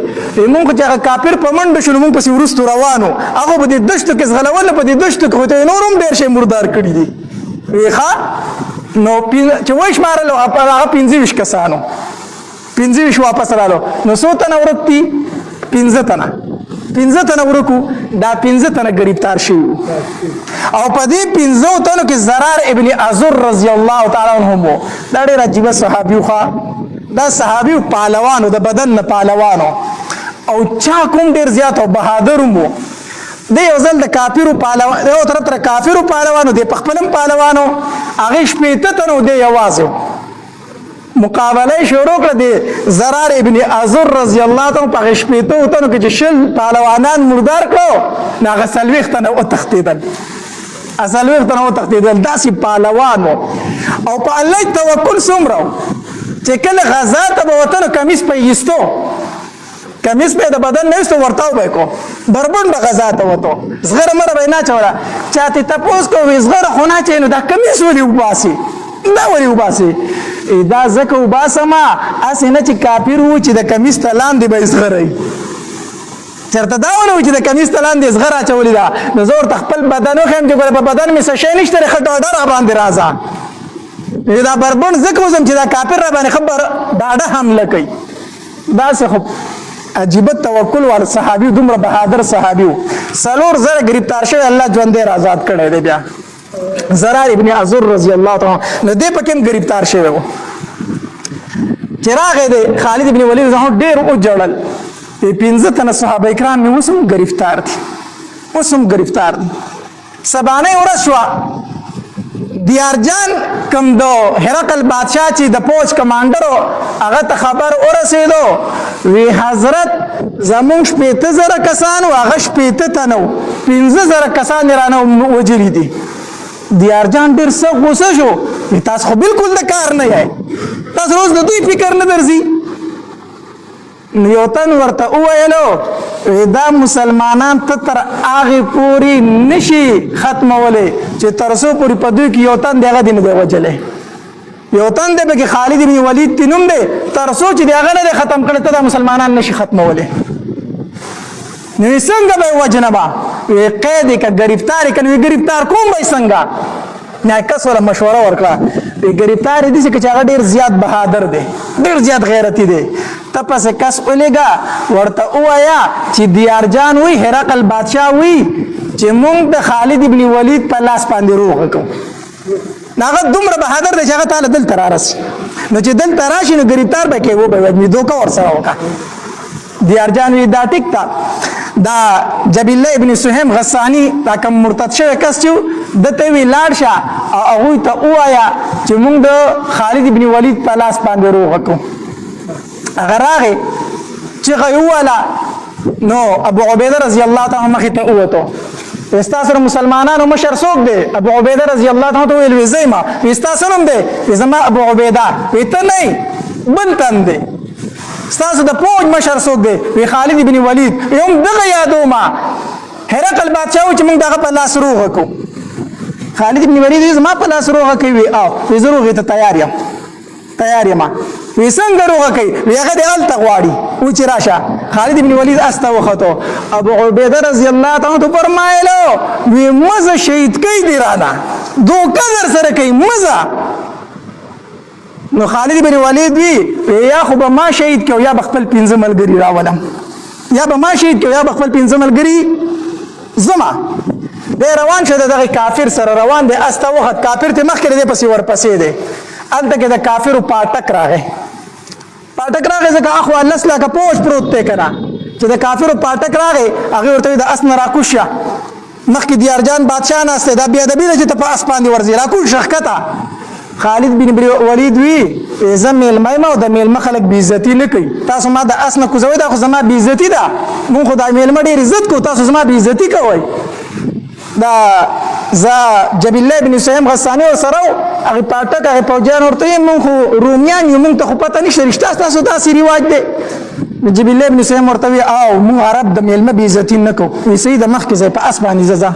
مونږ خو چې هغه کافر په منډه شو نو مونږ پسې وروستو روان وو، هغه په دې دشتو کې ځغلول، په دې دشتو کې خو ته نور هم ډېر شی مردار کړي دي. وی ښه نو چې وایي شمارلو هغه 25 کسانو، 25 واپس رالو، نو 100 تنه ورک دي، 15 تنه ورکو، دا 15 تنه گرفتار شوي او په دې 15 تنو کې زرار ابن عزر رضی الله تعالی عنہ وو. دا ډېر عجیبه صحابي و، دا صحابي پهلوانو، د بدن نه پهلوانو او چا کوم ډېر زیات او بهادر وو. دی یو ځل د کافرو پهلوان، یو طرف ته کافرو پهلوانو، دی په خپل هم پهلوانو، هغې 80 تنو دی یوازې مقابله شروع کړه. د زرار ابن عزر رضی الله تعالی په 80 تنو کې چې 20 پهلوانان مردار کړو نو هغه 40 تنه وتښتېدل، 40 تنه وتښتېدل. داسې پهلوان و او په الله توکل څومره و چې کله غزا ته به وته نو کمیس په یې ایستو، کمیس په د بدن نه ایستو، ورتاو به یې کو، بربنډه غزا ته وتو، زغره مره به یې نه اچوله. چا ته تپوس کو وایي زغره خو نه اچوي، نو دا کمیس ولې وباسي، دا ولې وباسي؟ دا ځکه وباسمه هسې نه چې کافر وو چې د کمیس ته لاندې به یې زغره وي. چېرته دا ونه وي چې د کمیس ته لاندې یې زغره اچولې ده، نو زه ورته خپل بدن وښیم چې ګوره په بدن مې څه شی نشته دی، ښه ډاډه راباندې راځه. دا بربنډ ځکه وځم چې دا کافر راباندې ښه ډاډه حمله کوي. داسې خو عجیبه توکل والا صحابي و، دومره بهادر صحابي و. 4 زره گرفتار شوی، الله ژوندی را آزاد کړی دی. بیا زرار ابن عزر رضی الله تعالی نو دې پکې هم گرفتار شوی و. چې راغی دی خالد ابن ولید ډېر وژړل. 15 تنه صحابه کرام مې اوس هم گرفتار دي، اوس هم گرفتار دي. سبانۍ ورځ شوه، دیارجان کوم د هرقل بادشاه چې د فوج کمانډر هغه ته خبر ورسېدو، وی حضرت زمونږ 80,000 کسان و، هغه 80 تنه و، 15,000 کسان یې رانه وژلي دي. دیارجان ډېر سخت غوسه شو، وی تاسو خو بالکل د کار نه یئ، تاسو روز د دوی فکر نه درځي. یو تن ورته وویلو دا مسلمانان ته تر هغې پورې نشي ختمولی چې تر څو پورې په دوی کې یو تن دی هغه دې نه دی وژلی، یو تن دی پکې خالد بن ولید تی نوم دی، تر څو چې د هغه نه دی ختم کړی ته دا مسلمانان نشي ختمولی. نو څنګه به یې وژنه به؟ وی قید یې که ګرفتار یې که نو ګرفتار کوم به یې څنګه؟ کس ولا مشوره ورکړه، گرفتار دي چې هغه ډیر زیات بهادر دی، ډیر زیات غیرتی دی. ته پسې کس ولېږه ورته ووایه چې دیارجان وی هرقل بادشاه وی چې موږ د خالد ابن ولید په لاس باندې روغه کوو. هغه دومره بهادر دی چې هغه تعالی دلته رارسي، نو چې دلته راشي نو ګرفتار به کوي، وبه وژني، دوکه ورسره وکړه. دیارجان وی دا ټیک ته دا جبیله ابن سهم غسانی دا کوم مرتد شوی کس چې دته وی لاړ شه او هغوی ته ووایه چې موږ د خالد ابن ولید په لاس باندې روغه کړو. هغه راغی چغه یې وویله نو ابو عبیده رضی الله تعالی مخې ته ووتو. ستا سره مسلمانانو مشر څوک دی؟ ابو عبیده رضی الله تعالی ته ویل وی زه یم. ستا څه نوم دی؟ وی زما ابو عبیده. وی ته نه بل تن دی. ستاسو د فوج مشر څوک دی؟ وی خالد ابن ولید. هم دغه یادومه هرقل بادشاه و چې موږ دغه په لاس روغه کړو. خالد ابن ولید زما په لاس روغه کوي. او وی زه روغې ته تیار یم وی څنګه روغه کوي؟ وی هغه دې هلته غواړي و چې راشه. خالد ابن ولید اس ته وختو. ابو عبیده رضی الله تعالی عنہ فرمایلو وی مزه شهید کوي دی رانه دوکه در سره کوي مزه. نو خالد ابن ولید وی یا خو به ما شهید کړو یا به خپل 15 ملګري راولم، یا به ما شهید کړو یا به خپل 15 ملګري زما. دی روان شه دغه کافر سره روان دی. اس ته وخت کافر ته مخکې دی پسې ورپسې دی. هلته کې د کافرو پاټک راغی ځکه اخو لس لاکه پوج پروت دی که نه. چې د کافرو پاټک راغی هغې ورته وي د اس نه راکوز شه. مخکې دیارجان بادشاه ناست دی. دا بېادبي ده چې ته په اس باندې ورځې راکوز شه ښکته. خالد بن ولید وی زه میلمه یم او د میلمه خلک بېعزتي نه کوي. تاسو ما د اس نه کوزوئ دا خو زما بېعزتي ده. مونږ خو دا میلمه ډېر عزت کوو، تاسو زما بېعزتي کوئ. دا زه جبیله ابن سهم غسانی ورسره و. هغې پاټک هغې پوجیان ورته وایي مونږ خو رومیان یو، مونږ ته خو پته نشته رښتا ستاسو داسې رواج دی. جبیله ابن سهم ورته وایي او مونږ عرب د میلمه بېعزتي نه کوو. وایي صحیح ده مخکې ځئ په اس باندې ځه.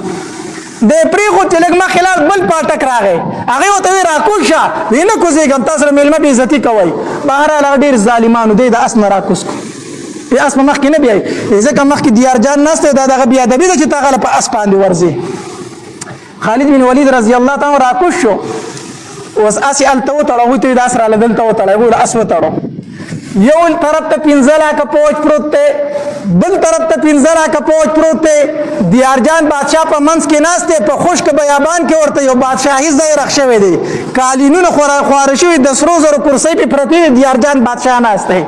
دی پرېښود چې لږ مخکې لاړ بل پاټک راغی. هغې ورته وایي راکوز شه. وایي نه کوزېږم تا سره میلمه بېعزتي کوئ. بهرحال هغه ډېر ظالمانو دی د اس نه راکوز کړو. اس په مخکې نه بیایي ځکه مخکې دیارجان ناست دی. دا دغه بېادبي ده چې ته هغه په اس باندې ورځې. خالد بن ولید رضی الله تعالی راکوز شو. اوس اس یې هلته وتړو. هغوی ته وایي د اس راله دلته وتړئ. هغوی د اس وتړو. یو طرف ته 15 لاکه پوج پروت دی، بل طرف ته 15 لاکه پوج پروت دی. دیارجان بادشاه په منځ کې ناست دی. په خشک بیابان کې ورته یو بادشاهي ځای رخ شوی دی. قالینونه خواره شوي د سرو زرو کرسۍ پې پرتې دي. دیارجان بادشاه ناست دی.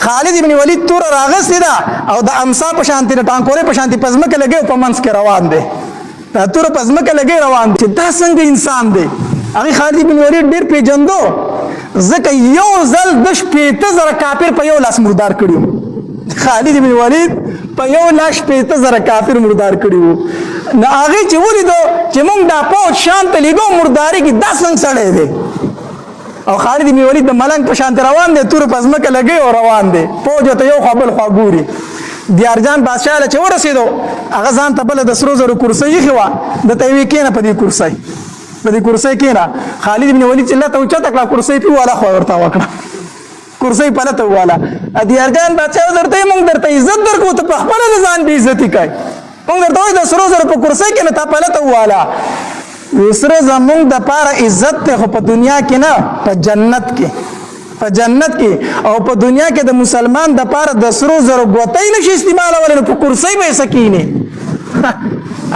خالد ابن ولید توره راغستې ده او د امسا په شانتې د ټانکورې په شانتې په ځمکه لګی او په منځ کې روان دی. دا توره په ځمکه لګی روان دی چې دا څنګه انسان دی. هغې خالد بن ولید ډېر پېژندو ځکه یو ځل د 80,000 کافر په یو لاس مردار کړي وو. خالد بن ولید په یو لاس 80,000 کافر مردار کړي وو. نو هغې چې ولیدو چې موږ دا پوج شام ته لېږو مردارېږي دا څنګه سړی دی. او خالد بن ولید د ملنګ په شانتې روان دی. توره په ځمکه لګی او روان دی. پوج ورته یو خوا بل خوا ګوري. دیارجان بادشاه له چې ورسېدو هغه ځان ته بله د سرو زرو کرسۍ ایښې وه. درته یې ویې کښېنه په دې کرسۍ کښېنه. خالد بن ولید چې لته اوچته کړه کرسۍ پې واله خوا ورته وکړه. کرسۍ پلته وواله. دیارجان بادشاه درته یې موږ درته عزت درکوو ته پخپله د ځان بېعزتي کوئ. موږ درته وایو د سرو زرو په کرسۍ کې نه تا پلته وواله. وایي سره زموږ دپاره عزت دی خو په دنیا کې نه په جنت کې او په دنیا کې د مسلمان دپاره د سرو زرو ګوتۍ نشي استعمالولی نو په کرسۍ به یې څه کښېنې.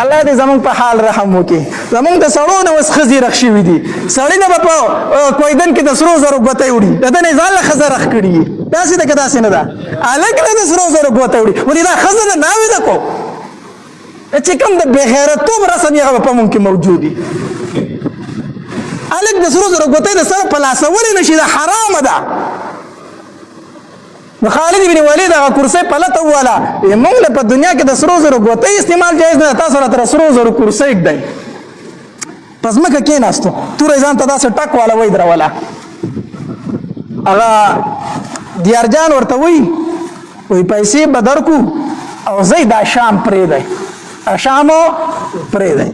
الله دې زموږ په حال رحم وکړي. زموږ د سړو نه اوس ښځې رخ شوي دي. سړي نه به په کویدن کې د سرو زرو ګوتۍ وړي. د ده نه یې ځان له ښځه رخ کړي وي. داسې ده که داسې نه ده؟ هلک نه د سرو زرو ګوتۍ وړي. ولې دا ښځه ده ناوې ده کو چې کوم د بېغیرتوب رسم یې هغه په موږ کې موجود دي. هلک د سرو زرو ګوتۍ د سره په لاسولی نه شي. دا حرامه ده. نو خالد بن ولید هغه کرسۍ پلته وواله. موږ له په دنیا کې د سرو زرو ګوتۍ استعمال جایز نه ده. تاسو راته د سرو زرو کرسۍ ږدئ. په ځمکه کېناستو. توره یې ځان ته داسې ټک واله ودروله. هغه دیارجان ورته وایي پیسې به درکړو او ځئ دا شام پرېږدئ. شامو پرېږدئ.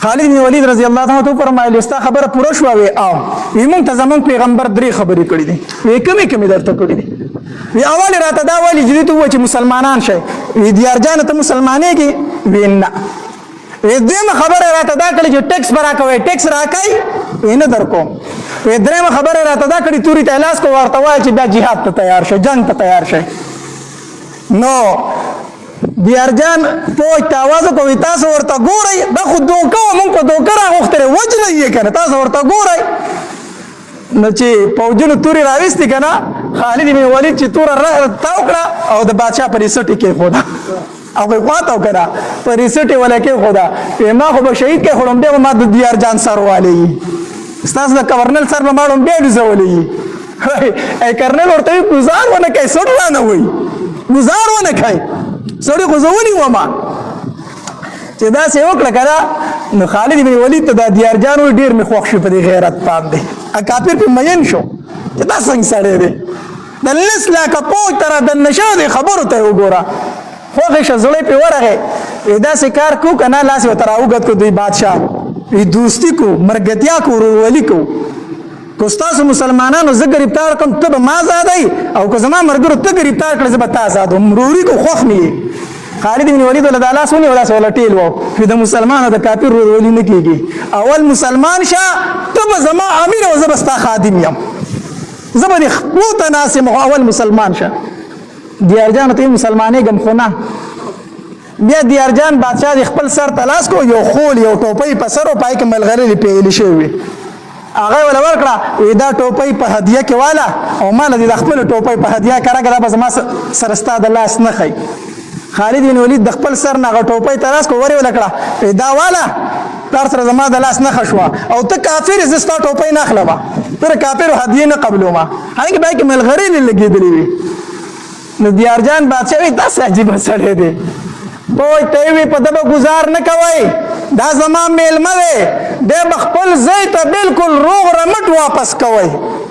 خالد بن ولید رضی الله تعالی عنہ فرمایلی ستا خبره پوره شوه؟ وی او. وی موږ ته زموږ پیغمبر 3 خبرې کړي دي. وی کومې درته کړي دي؟ وی اول راته دا ویلي چې دوی ته ووایه چې مسلمانان شئ. وی دیارجانه ته مسلمانېږې؟ وی نه. وی دویمه خبره راته دا کړې چې ټیکس به راکوئ. ټیکس راکئ؟ وی نه در کوم. وی درېیمه خبره راته دا کړې تورې ته لاس کو ورته وایه چې بیا جهاد ته تیار شئ، جنګ ته تیار شئ. نو دیارجان پوج ته آواز وکړو تاسو ورته ګورئ دا خو دوکه وه موږ په دوکه راغوښتلې وجنئ یې که نه تاسو ورته ګورئ. نو چې پوجونو تورې راویستې که نه خالد بن ولید چې تور تاو کړه او د بادشاہ پر سټی کې خودا او په خواته کړه پر سټی ولا کې خودا په ما خو به شهید کې خړم به ما د دیار جان سر والی استاد د گورنر سر به ماړم به زولې ای کرنل ورته گزار ونه کوي سټ نه وای گزار ونه کوي سړی خو زونی و ما چې دا څه وکړه کړه نو خالد بن ولید ته د دیار جان ډیر می خوښ شو په دې غیرت باندې ا کافر په مین شو چې دا څنګه سړی دی د لس لا کپوت تر د نشو دی خبرو ته وګوره خوښ شزړې په ورغه دا څه کار کو کنه لاس وتر اوګت کو دی بادشاہ ای دوستی کو مرګتیا کو ولی کو کوستاسو مسلمانانو زه گرفتار کوم ته ما آزادای او که زما مرګرو ته گرفتار کړې زه به تا آزادوم مروري کو خوښ نه خالد بن ولید ولدا لاس ونی ولا سوال ټیل وو په د مسلمانانو د کافر ولی نه کیږي اول مسلمان شه ته زما امیر او زبستا خادم یم زبر خپو تناسم اول مسلمان شه دیارجان ته مسلمانې غم خونه بیا دیارجان بادشاہ خپل سر تلاش کو یو خول یو ټوپۍ په سر او پای کې ملغلې پیل شوی هغه ولا ورکړه دا ټوپۍ په هدیه کې والا او مال دې خپل ټوپۍ په هدیه کړه به زما سرستا د لاس نه خي خالد بن ولید د خپل سر نه ټوپۍ تلاش کو وری ولکړه دا والا تر سره زما د لاس نه خشوا او ته کافر زستا ټوپۍ نه خلبا تر کافر هدیه نه قبلو ما هغه به کې ملغلې لګېدلې وي نو دیارجان بادشاہ وی تاسو عجیب سره دی پوه ته وی په دغه گزار نه کوي دا زما میلمه دی د خپل ځای ته بالکل روغ رمټ واپس کوي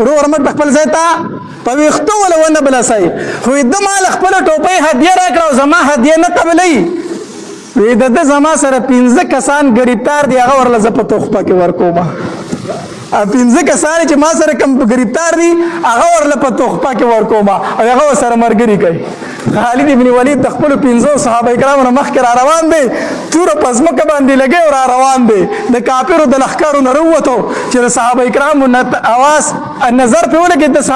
روغ رمټ خپل ځای ته په وختو ولا ونه بلاسي خو د مال خپل ټوپۍ هدیه راکړو زما هدیه نه قبلې وی د زما سره 15 کسان گرفتار دی هغه ورله ز په توخه کې ورکوم 15 کسان چې ما سره کم گرفتار دي هغه ورله په توخه کې ورکوم او هغه سره مرګري کوي خالد بن ولید د خپل 15 صحابه کرامو مخ کې روان دي تور پزمکه باندې لګي او روان دي د کافرو د لخرو نه وروته چې صحابه کرامو اواز نظر په ولګي د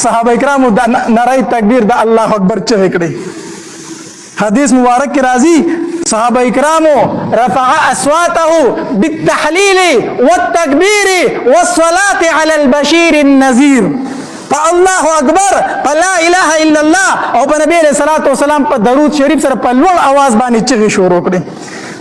صحابه کرامو د نارای تکبیر د الله اکبر چې کړي حدیث مبارک کی راضی صحابہ اکرامو رفع اصواته بالتحلیل والتکبیر والصلاة علی البشیر النذیر پا اللہ اکبر پا لا الہ الا اللہ او پا نبی علیہ السلام پا درود شریف سر پا لوڑ آواز بانی چغی شروع کردی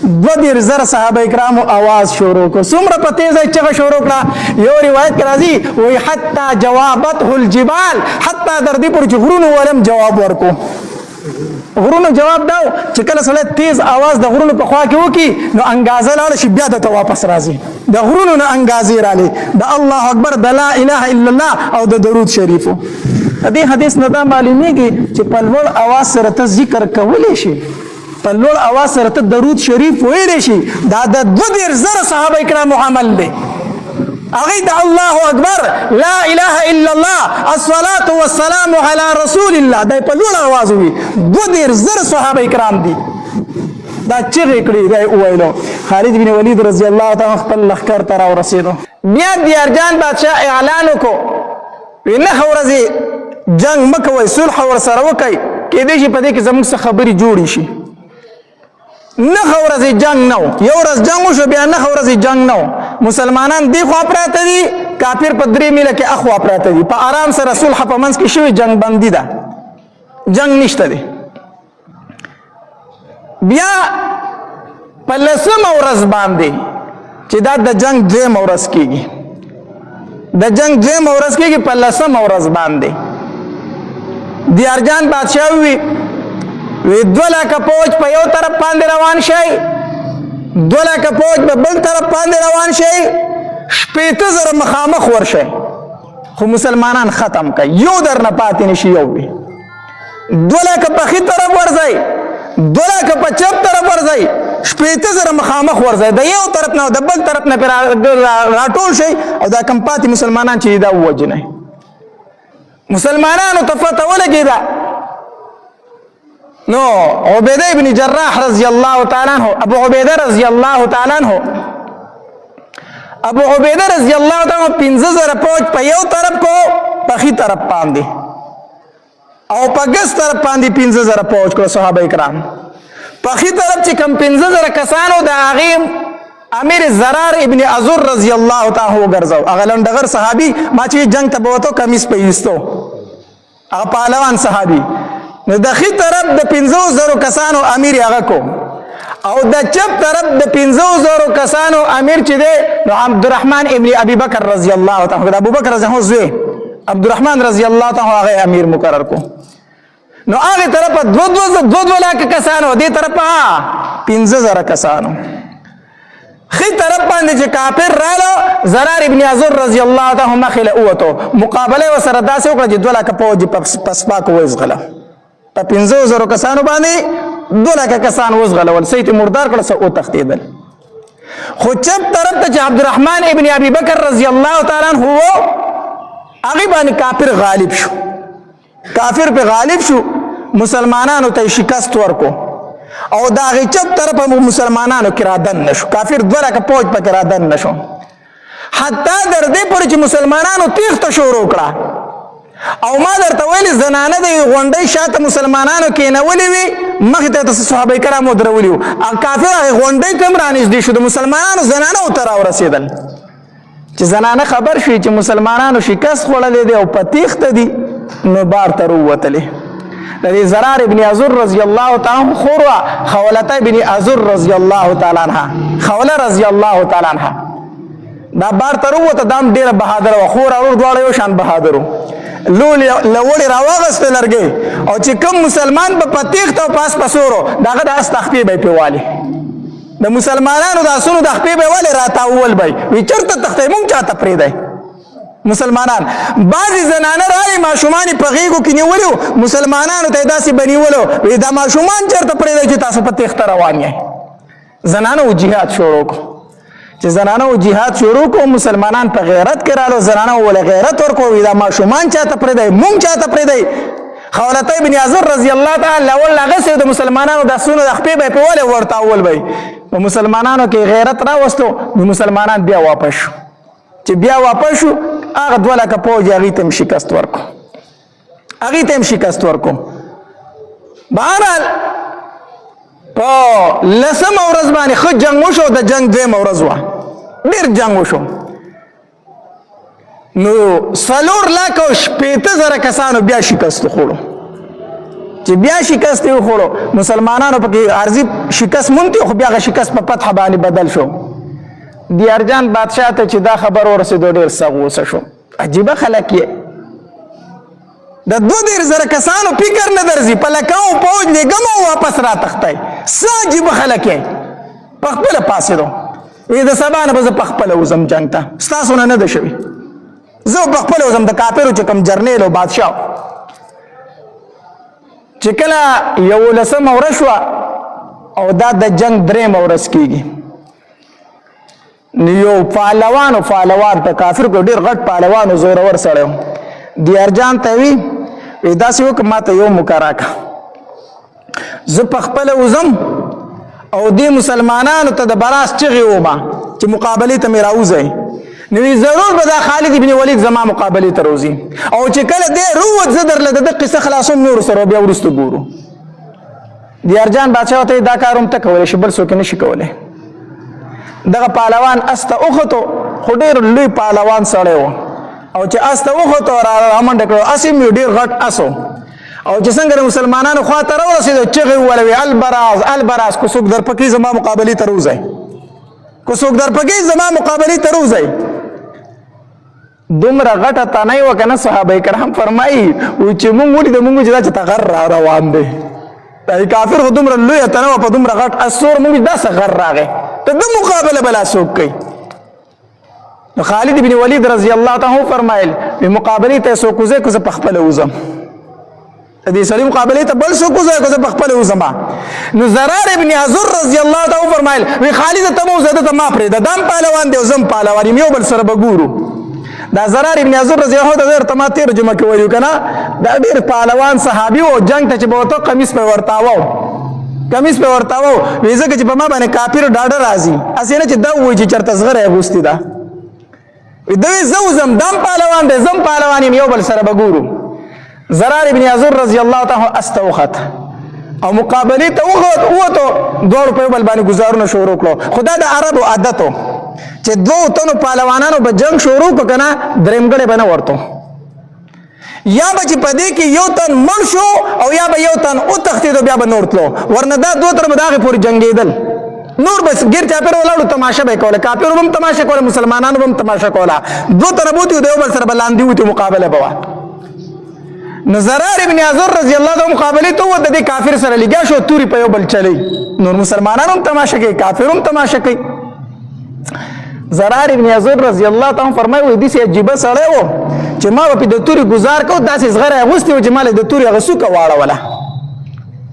دو دیر زر صحابہ اکرامو آواز شروع کو سمر پا تیز چغی شروع کرا یو روایت کرازی وی حتی جوابته الجبال حتی دردی پر چغرون ولم جواب ورکو غرونو جواب داو چې کله سره تیز आवाज د غرونو په خوا کې وکي نو انګازه لاړ شي بیا ته واپس راځي د غرونو نه انګازې رالی د الله اکبر د لا اله الا الله او د درود شریفو دې حدیث نه دا معلومیږي چې په لوړ आवाज سره ته ذکر کولې شي په لوړ आवाज سره ته درود شریف ویلې شي دا د 2000 صحابه کرام عمل دی اغيد الله اكبر لا اله الا الله الصلاه والسلام على رسول الله دا په لوړ आवाज وي 2000 صحابه کرام دي دا چیرې کړی دی ویلو خالد بن ولید رضی الله تعالی خپل لخر تر ورسېدو بیا دیارجان بادشاہ اعلان وکړو وینه ورځي جنگ مکوي صلح ور سره وکي کې دې شي په دې کې زموږ څخه خبري جوړی شي نه ورځي جنگ نو یو ورځ جنگ شو بیا نه ورځي جنگ نو مسلمانان دی خو پراته دي کافر په درې میله کې اخوا پراته دي په آرام سره صلح په منځ کې شوی جنگ بندي ده جنگ نشته دي بیا په لسم ورځ باندې چې دا د جنگ دویم ورځ کېږي د جنگ دویم ورځ کېږي په لسم ورځ باندې دیارجان بادشاہ وی 2 لک فوج په یو طرف باندې روان شي 2 لک فوج په بل طرف باندې روان شي 15000 مخامخ ورشي خو مسلمانان ختم کړي یو در نه پاتې نشي یو 2 لک په خي طرف ورځي 2 لک په چپ طرف ورځي 15000 مخامخ ورځي د یو طرف نه د بل طرف نه راټول شي او دا کم پاتې مسلمانان چې دا وجنه مسلمانانو تفته ولګیدا نو عبیدہ ابن جراح رضی اللہ تعالیٰ عنہ ابو عبیدہ رضی اللہ تعالیٰ عنہ 15,000 فوج په یو طرف کو پخی طرف باندې او په ګس طرف باندې 15,000 فوج کو صحابه کرام پخی طرف چې کم 15,000 کسانو د هغه امیر زرار ابن ازور رضی الله تعالی عنہ ګرځاو هغه لنډغر صحابي ما چې جنگ ته بوته کمیس پیستو هغه پهلوان صحابي نو د ښي طرف د 500 کسانو امیر هغه کو او د چپ طرف د 500 کسانو امیر چې دی نو عبدالرحمن ابن ابي بکر رضی الله تعالی عنہ ابو بکر رضی الله زوی عبدالرحمن رضی الله تعالی هغه امیر مقرر کو نو هغه طرف دو لاک کسانو دې طرف 15000 کسانو خي طرف باندې چې کافر رالو زرار ابن عزر رضی الله تعالی عنہ مخله اوته مقابله وسره داسې وکړه چې 2 لاک فوج پسپاک وزغله په 15000 کسانو باندې 2 لاک کسان وزغله ول سيت مردار کړه او تختیدل خو چپ طرف ته چې عبدالرحمن ابن ابي بکر رضی الله تعالی عنہ هو هغه باندې کافر غالب شو کافر په غالب شو مسلمانانو ته شکست ورکو او دا غي چپ طرف مسلمانانو کې رادن نشو کافر دوره کا پوج پک رادن نشو حتی در دې پر چې مسلمانانو تیخت شروع کړه او ما درته ویل زنانه د غونډې شاته مسلمانانو کې نه ولي وي مخ ته صحابه کرامو درولي او کافر غونډې کم رانږدې شو د مسلمانانو زنانه تر ورسېدل چې زنانه خبر شي چې مسلمانانو شکست خوړلې دي او پتیخت دي نو بار تر وتلې د زرار ابن عزر رضی الله تعالی خوروا خولته ابن عزر رضی الله تعالی عنها خوله رضی الله تعالی عنها دا بار تر وته دام ډیره بهادر و خور اور دواړه یو شان بهادرو لوړی راوغست لرګي او چې کوم مسلمان په پتیخت او پاس پسورو داغه د استخفی به پیواله د مسلمانانو د اسونو د خپې به ولې راتاول بای وی چرته تختې مونږ چاته پرېدای مسلمانان بعضی زنانه راځي ماشومان په غیګو کې نیولو مسلمانانو ته داسې بنیولو وی دا ماشومان چرته پرېدای چې تاسو په تخت روان یې زنانو جهاد شروع کو چې زنانو جهاد شروع کو مسلمانان په غیرت کې رالو زنانو ول غیرت ورکو وی دا ماشومان چاته پرېدای مونږ چاته پرېدای خولته ابن عزر رضی الله تعالی ول هغه د مسلمانانو د اسونو د خپې به په ولې ورتاول بای په مسلمانانو کې غیرت راوستو نو مسلمانان بیا واپس شو چې بیا واپس شو هغه 2 لاک فوج هغه ته شکست ورکو هغه ته شکست ورکو بهرحال په لسم ورځ باندې خو جنگ وشو د جنگ 2 ورځ وا ډیر جنگ وشو نو 4 لاک او 15000 کسانو بیا شکست خوړو چې بیا شکست یې وخوړو مسلمانانو پکې عارضی شکست مونږ خو بیا غ شکست په فتح باندې بدل شو دیارجان بادشاہ ته چې دا خبر ورسېدو ډېر سغوسه شو عجیبه خلک یې د 2000 کسانو فکر نه درځي په لکاو پوج لګم او واپس را تختای څه عجیبه خلک یې په خپل پاسېدو وی د سبا نه به په خپل وزم جنگ ته ستاسو نه ده شوي زه په خپل وزم د کافرو چې کوم جرنیل او بادشاہ چې کله یو لسم ورځ شوه او دا د جنگ 3 ورځ کېږي نو یو پهلوان په کافر کو ډېر غټ پهلوان او زورور سړی و دیارجان ته وي داسې وکړه ما ته یو موقع راکړه زه په خپله وځم او دې مسلمانانو ته د براس چغې وما چې مقابلې ته مې راوځئ نو ضرور به دا خالد بن ولید زما مقابلې ته روځي او چې کله دی رووت زه درله د ده قصه خلاصوم نورو سره بیا وروسته ګورو دیارجان بادشاه ته دا کار هم ته کولی شي بل څوک نه شي کولی دغه پهلوان اس ته وختو خو ډېر لوی پهلوان سړی و او چې اس ته وختو رامنډه کړو اس یې ډېر غټ اس و او چې څنګه د مسلمانانو خوا ته راورسېدو چغې وویلې البراز که څوک در پکې زما مقابلې ته روځئ که څوک در پکې زما مقابلې ته روځئ دومره غټه تنه وه که نه صحابه کرام فرمایي چې مونږ ولیده مونږ چې دا چې ته غر را روان دی دا کافر خو دومره لویه تنه وه په دومره غټ اس سور مونږ داسې غر راغی ته د مقابله بلا څوک کوي نو خالد بن ولید رضی الله تعالی عنہ فرمایل په مقابله ته څوک وځي که زه په خپله وځم دې سړي مقابله ته بل څوک وځي که زه په خپله وځم نو زرار ابن عزر رضی الله تعالی عنہ فرمایل وی خالد ته مو زده ته ما پرېږده دام پهلوان دی او زم پهلوان یم یو بل سره به ګورو دا زرار ابن عزر رضی الله عنه ته ما ترجمه کوي کنه دا ډېر پهلوان صحابي او جنگ ته چې به وته قمیص په ورتاوو کمیس په ورتاوو وی ځکه چې په ما باندې کافر ډاډه راځي اسې نه چې دا وایي چې چېرته زغره یې اغوستې ده دوی زه وځم دم پهلوان دی زم پهلوان یم یو بل سره به ګورو زرار ابن عزر رضی الله تعالی اس ته وخت او مقابلې ته ووتو دواړو په یو بل باندې ګزارونه شروع کړو خو دا د عربو عادت و چې 2 تنو پهلوانانو به جنگ شروع کړو که نه درېمګړی به نه ورتو یا به چې په دې کې یو تن مړ شو او یا به یو تن وتښتېدو بیا به نور تلو ورنه دا دوه تر به د هغې پورې جنګېدل نور بس ګیر چاپېره ولاړو تماشه به یې کوله کافرو به هم تماشه کوله مسلمانانو به هم تماشه کوله دوه تنه به وتي د یو بل سره به لاندې وتي مقابله به وه نو زرار ابن عذر رضی الله عنه مقابلې ته ووت د دې کافر سره لګیا شو تورې په یو بل چلی نور مسلمانان هم تماشه کوي کافر هم تماشه کوي زرار ابن عذر رضی الله عنه فرمایي وایي داسې عجیبه سړی و چې ما به پې د تورې ګزار کو داسې زغره یې اغوستې وه چې ما له د تورې هغه څوکه واړوله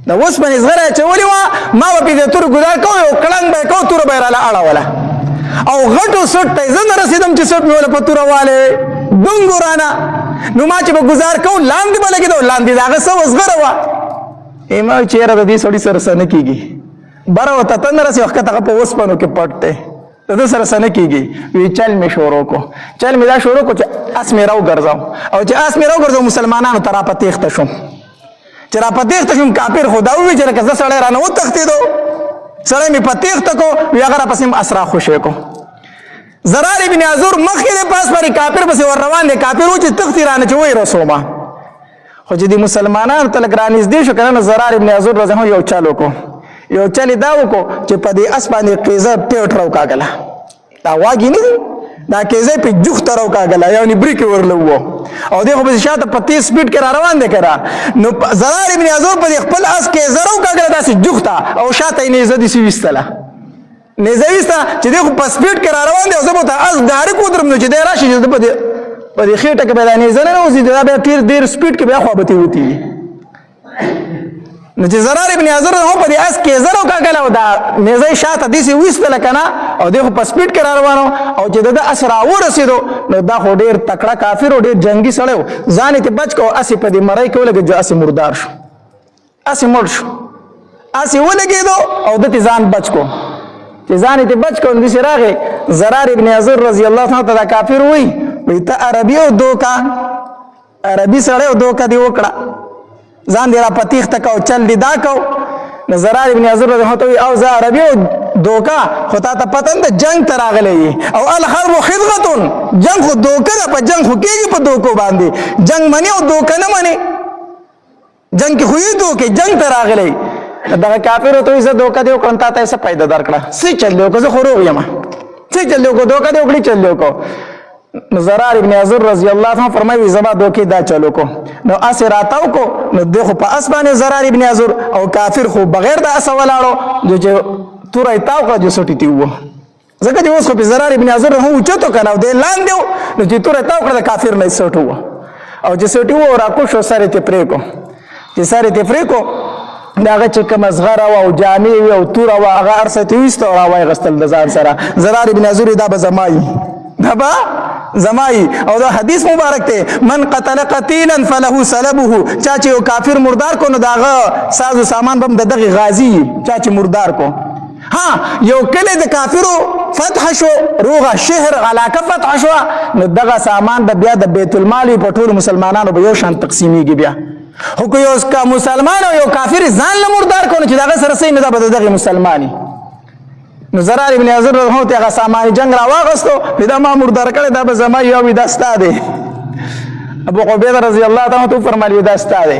د اوسپنې زغره یې اچولې وه ما به پې د تورې ګزار کو یو کړنګ به یې کو توره به یې راله اړوله او غټو سټ ته زه نه رسېدم چې سټ مې وله په توره والې ډونګو رانه نو ما چې به ګزار کوم لاندې به لګېده لاندې د هغه څه وزغره وه ما وایي چې یاره د دې سړي سره څه نه کېږي بره ورته ته نه رسې وخت هغه په اوسپنو کې پټ دی د ده سره څه نه کېږي وی چل مې شروع کو چل مې دا شروع کو چې اس مې راوګرځاو او چې اس مې راوګرځاو مسلمانانو ته راپه تېښته شوم چې راپه تېښته شوم کافر خو دا ووایي چې لکه زه سړی رانه وتښتېدو سړی مې په تېښته کو وی هغه راپسې م اس راخوشی کو زرار ابن عذر مخکې د پاس پرې کافر پسې ور روان دی کافر و چې تښتي رانه چې وایي رسومه خو چې د مسلمانانو ته لږ رانږدې شو که نه زرار ابن عذر رضی الله یو چل وکړو یو چل یې دا وکړو چې په دې اس باندې قیزه ټیوټ راوکاږله دا واګې نه دي دا قیزه پې جوخته راوکاږله یعنې بریک یې ورله ووه او دی خو پسې شاته په تیز سپیډ کې را روان دی که نه نو زرار ابن عذر په دې خپل اس قیزه راوکاږله داسې جوخته او شاته یې نیزه داسې ویستله نیزه ویسته چې دی خو په سپیډ کې را روان دی او زه به ورته اس ډارک ودرم نو چې دی راشي چې زه په دې خېټه کې به دا نیزه نه نوځي دا بیا ډېر سپیډ کې بیا خوابتې وتي نو چې زرار ابن عذر هم په دې اس کې زر وکاږله او دا نیزه یې شاته داسې ویستله که نه او دی خو په سپیډ کې را روان او چې د ده اس راورسېدو نو دا خو ډېر تکړه کافر و ډېر جنګي سړی و ځان یې بچ کو اس یې په دې مرۍ کې ولګېد جو اس یې مردار شو اس یې مړ شو اس یې ولګېدو او ده تې ځان بچ کو چې ځان یې بچ کو نو داسې راغی زرار ابن عذر رضی الله عنه ته دا کافر وایي وایي ته عربي او دوکه عربي سړی او دوکه دې وکړه ځان دې را په تېښته کو چل دې دا کو نو زرار ابن عذر رضی الله عنه وایي او زه عربي او دوکه خو تا ته پته نه ده جنګ ته راغلی یې او الحرب خدغتون جنګ خو دوکه ده په جنګ خو کېږي په دوکو باندې جنګ منې او دوکه نه منې جنګ کې خو یې دوکې جنګ ته راغلی دغه کافر ته زه دوکه دې وکړم تا ته یې څه پیدا درکړه څه چل دې وکړه زه خو روغ یم څه چل دې وکړو دوکه دې وکړې چل دې وکړو نو زرار ابن عذر رضی الله عنه فرمایي زما دوکې دا چل وکړو نو اس یې راتاو کو نو دی خو په اس باندې زرار ابن عذر او کافر خو بغیر د اسه ولاړو چې توره یې تاو کړه جو سټي تي ووه ځکه چې اوس خو په زرار ابن عذر هم اوچتو که نه او دی لاندې و نو چې توره یې تاو کړه د کافر نه یې سټ ووه او چې سټي ووه راکوش شو سر یې ترې پرېږو چې سر یې ترې پرېږو د هغه چې کومه زغره وه او جامې وې او توره وه هغه هر څه یې ویسته او راوایغستل د ځان سره زرار ابن عذر دا به زمایي دا به زمایي او دا حدیث مبارک دی من قتل قتیلا فله سلبه چا چې یو کافر مردار کو نو د هغه ساز و سامان به هم د دغې غازي چا چې مردار کو ها یو کلی د کافرو فتح شو روغه شهر علاقه فتح شوه نو دغه سامان به بیا د بیت المال په ټولو مسلمانانو به یو شان تقسیمیږي بیا خو که یو مسلمان او یو کافر ځان له مردار کو نو چې د هغه سره صحیح نه ده به د دغې مسلماني نو زرار ابن عذر هم ته هغه سامان جنگ را واغستو دا ما مردار کړی دا به زما یو دا ستا دی ابو عبیده رضی الله تعالی عنہ فرمایي دا ستا دی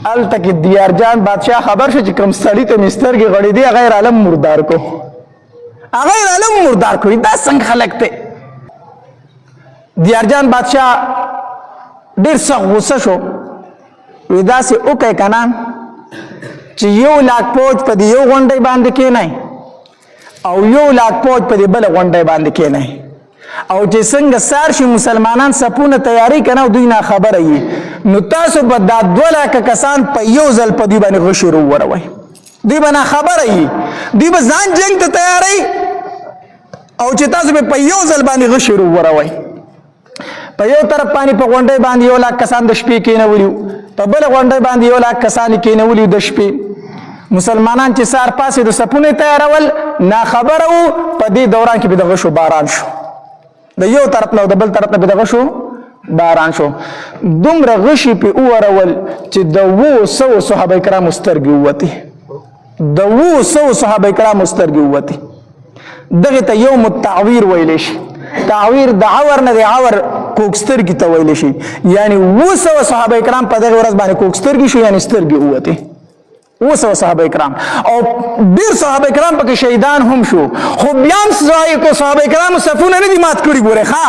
هلته کې دیارجان بادشاه خبر شو چې کوم سړي ته مې سترګې غړې دي هغه یې رالم مردار کو هغه یې رالم مردار کو دا څنګه خلک دی دیارجان بادشاه ډېر سخت غوسه شو وی داسې وکړئ که نه چې 1 لاک فوج په دې یو غونډۍ باندې کېنئ او 1 لاک فوج په دې بله غونډۍ باندې کېنئ او چې څنګه سار شي مسلمانان صفونه تیاری کنه او دوی نه خبره یي نو تاسو به دا 2 لاکه کسان په یو ځل په دوی باندې غشي وروړئ دوی به نه خبره یي دوی به ځان جنګ ته تیاری او چې تاسو به په یو ځل باندې غشي وروړئ په یو طرف باندې په غونډۍ باندې 1 لاک کسان د شپې کېنولي په بل غونډۍ باندې 1 لاک کسان کېنولي د شپې مسلمانان چې سار پاسې د صفونه تیارول نا خبره وو په دې دوران کې به د غشو باران شو د یو طرف نه او د بل طرف نه به د غشو باران شو دومره غشي په اورول چې د 200 صحابه کرام سترګې ووتې د 200 صحابه کرام سترګې ووتې دغه ته یوم التعویر ویل شي تعویر د عور نه د عور کوکسترګي ته ویل شي، یعنی 200 صحابه کرام په دغه ورځ باندې کوکسترګي شو، یعنی سترګي ووته 200 صحابه کرام، او ډیر صحابه کرام پکې شهیدان هم شو. خو بیا هم صحابه کرام صفونه نه دي مات کړي، ګوره ښا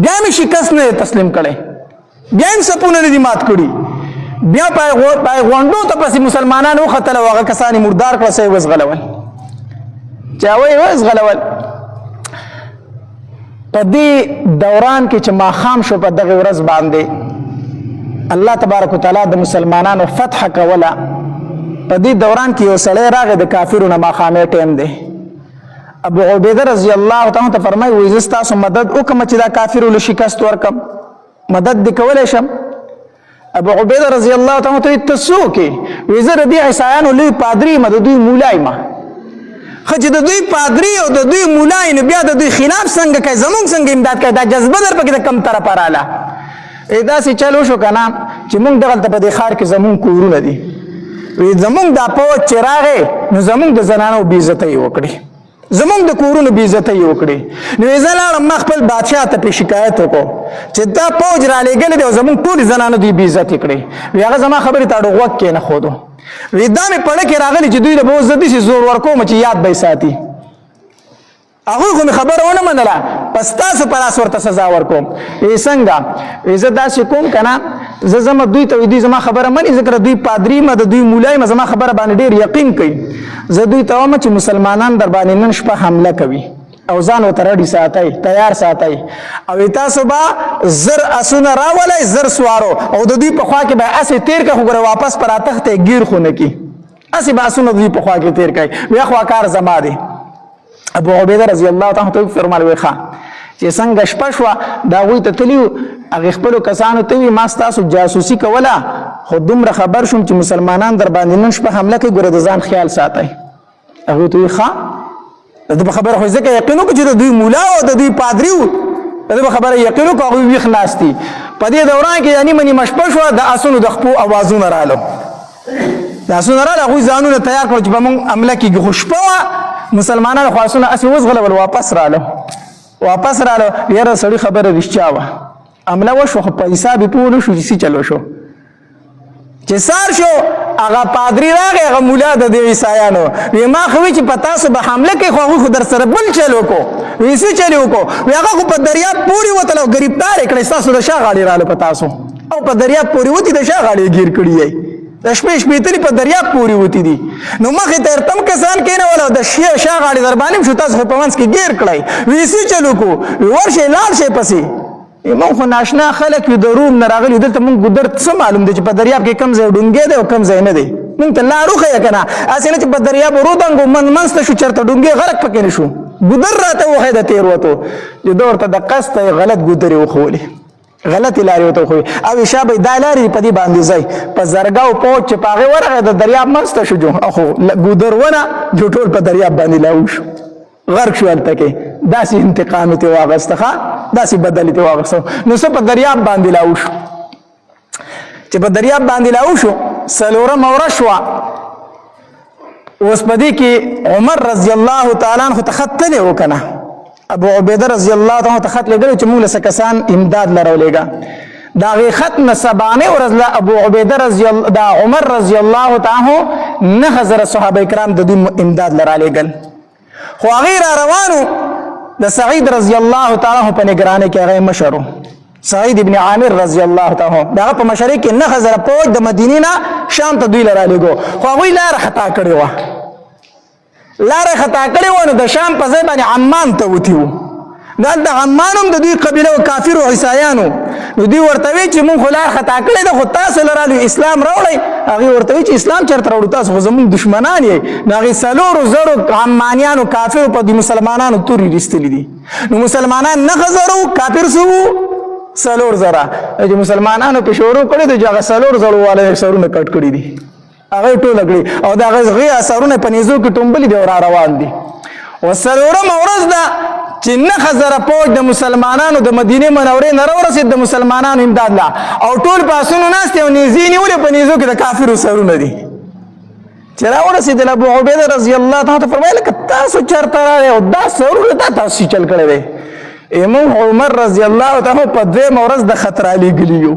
بیا هم شکست نه تسلیم کړي، بیا هم صفونه نه دي مات کړي، بیا پای غونډو ته پسې مسلمانانو وختل او هغه کسان مردار کړه سه وزغلول چا وی وزغلول. په دې دوران کې چې ماښام شو په دغه ورځ باندې الله تبارک وتعالی د مسلمانانو فتح کوله. په دې دوران کې یو سړی راغی د کافرو نه ماښامې ټیم دی. ابو عبیده رضی الله تعالی ته فرمایي وایي زه ستاسو مدد وکړم چې دا کافرو له شکست ورکړم، مدد دې کولی شم؟ ابو عبیده رضی الله تعالی ته ته څه وکړې؟ وایي زه د دې عیسایانو لوی پادري یم، د دوی مولا یم. خو چې د دوی پادري او د دوی مولا یې نو بیا د دوی خلاف څنګه کوي، زمونږ څنګه امداد کوي؟ دا جذبه در پکې د کم طرفه راله. داسې چل وشو که نه چې مونږ دغلته په دې ښار کې زمونږ کورونه دي، زمونږ دا پوځ چې راغی نو زمونږ د زنانو بېعزتۍ یې وکړې، زمونږ د کورونو بېعزتۍ یې وکړې. نو زه لاړم ما خپل بادشاه ته پرې شکایت وکړو چې دا پوځ رالېږلی دی او زمونږ ټولې زنانو دوی بېعزتې کړې. وی هغه زما خبرې ته اړو غوږ کېنښودو. وی دا مې پړه کې راغلي چې دوی له به اوس زه داسې زور ورکوم چې یاد به یې ساتي. هغوی خو مې خبره ونه منله، په ستاسو په لاس ورته سزا ورکوم. وی څنګه؟ وی زه داسې کوم که نه زه ځم دوی ته، دوی زما خبره مني ځکه دوی پادري یم، د دوی مولا یم، زما خبره باندې ډېر یقین کوي. زه دوی ته وایم چې مسلمانان در باندې نن شپه حمله کوي او ځان ورته رډي ساتئ، تیار ساتئ، او تاسو به زر اسونه راولئ، زر سوارو، او د دوی په خوا کې به اسې تېر کړئ، خو ګوره واپس په راتښتئ ګیر خو نه کي، اسې به اسونه د دوی په خوا کې تېر کړئ. وی خوا کار زما دی. ابو عبیده رضی الله تعالی عنہ فرمایي وی ښه چې څنګه شپه شوه د هغوی ته تلي وو، هغې خپلو کسانو ته وي ما ستاسو جاسوسي کوله، خو دومره خبر شوم چې مسلمانان در باندې نن شپه حمله کوي، ګوره د ځان خیال ساتئ. هغوی ته وي ښه د ده په خبره خو ځکه یقین وکړو چې د دوی مولا او د دوی پادري وو، د ده په خبره یقین وکړو، هغوی ویښ ناست دي. په دې دوران کې نیمه نیمه شپه شوه، د اسونو د خپو اوازونه رالو، د اسونه راله، هغوی ځانونه تیار کړو چې به مونږ حمله کېږي. خو شپه وه، مسلمانانو خو اسونه اسې وزغلول، واپس رالو یاره سړي خبره رښتیا وه، حمله وشوه، خو په حساب یې پوه نه شو چې څه چل وشو. چې سار شو هغه پادري راغی، هغه مولا د دې عیسایانو، وی ما خو وی چې په تاسو به حمله کوي، خو هغوی خو در سره بل چل وکړو. وی څه چل یې وکړو؟ وی هغه خو په دریاب پورې وتل او ګرفتار یې کړی، ستاسو د شا غاړې راله په تاسو، او په دریاب پورې وتي د شا غاړې گیر کړي یې، د شپې شپېتلي په دریاب پورې وتي دي. نو مخې ته ارتم کسان کېنول او د شا غاړې در باندې شو، تاسو خو په منځ کې ګیر کړی. وی څه چل وکړو؟ وی ورشئ لاړ شئ پسې. مونږ خو ناشنا خلک یو، د روم نه راغلي، دلته مونږ ګودر څه معلوم دی چې په دریاب کې کم ځای ډونګې دی او کم ځای نه دی، مونږ ته لار وښیه که نه، هسې نه چې په دریاب ورودنګو منځ ته شو چېرته ډونګې غرق پکې نه شو، ګودر راته وښیه د تېروتو. چې ده ورته د قصد غلط ګودرې وښولې، غلطې لارې ورته وښوي، او شابه دا لارې په دې باندې ځئ. په زرګاو پوج چې په هغې ورغی د دریاب منځ ته شو، خو ګودر ونه جو ټول په دریاب باندې لاو شو، غرق شو هلته کې. داسې انتقام یې ترې واخېسته، ښه داسې بدل یې ترې واخېسته. نو څه په دریاب باندې لاو شو، چې په دریاب باندې لاو شو، څلورمه ورځ شوه. اوس په دې کې عمر رضی الله تعالی عنه ته خط تللی و که نه، ابو عبیده رضی الله تعالی عنه ته خط لېږلی چې مونږ له څه کسان امداد له راولېږه. د هغې خط نه سبانۍ ورځ له ابو عبیده د عمر رضی الله تعالی عنه 9000 صحابه کرام د دوی امداد له رالېږل. خو هغې را روانو د سعید رضی الله تعالی عنه په نګرانۍ کې هغه مشر و، سعید ابن عامر رضی الله تعالی عنه، د هغه په مشرۍ کې 9000 پوځ د مدینې نه شام ته دوی له رالېږو. خو هغوی لاره خطا کړې وه، لاره خطا کړې وه، نو د شام په ځای باندې عمان ته وتي وو. دلته عمان هم د دوی قبیله و کافرو عیسایانو، نو دوی ورته وی چې مونږ خو لار خطا کړې ده، خو تاسو له رالو اسلام راوړئ. هغې ورته وی چې اسلام چېرته راوړو، تاسو خو زمونږ دشمنان یې. نو هغې 4,000 عمانیانو کافرو په دې مسلمانانو تورې ایستلي دي. نو مسلمانان 9,000 وو، کافر څه وو؟ 4,000. چې مسلمانانو پې شروع کړې ده چې هغه 4,000 والا سرونه کټ کړي دي، هغه یې ټوله کړي، او د هغې سرونه په نیزو کې ټومبلي دي او را روان دي. او 4مه ورځ ده چې 9,000 پوځ د مسلمانانو د مدینې منورې نه راورسېد، د مسلمانانو امداد لا، او ټول په اسونو ناست دي او نیزې نیولې، په نیزو کې د کافرو سرونه دي. چې راورسېدل ابو عبیده رضی الله تعالی عنه فرمایي لکه تاسو چېرته راغئ او دا سرونه دا تاسو چل کړی دی؟ امام عمر رضی الله تعالی په دویمه ورځ د خطر علی ګلیو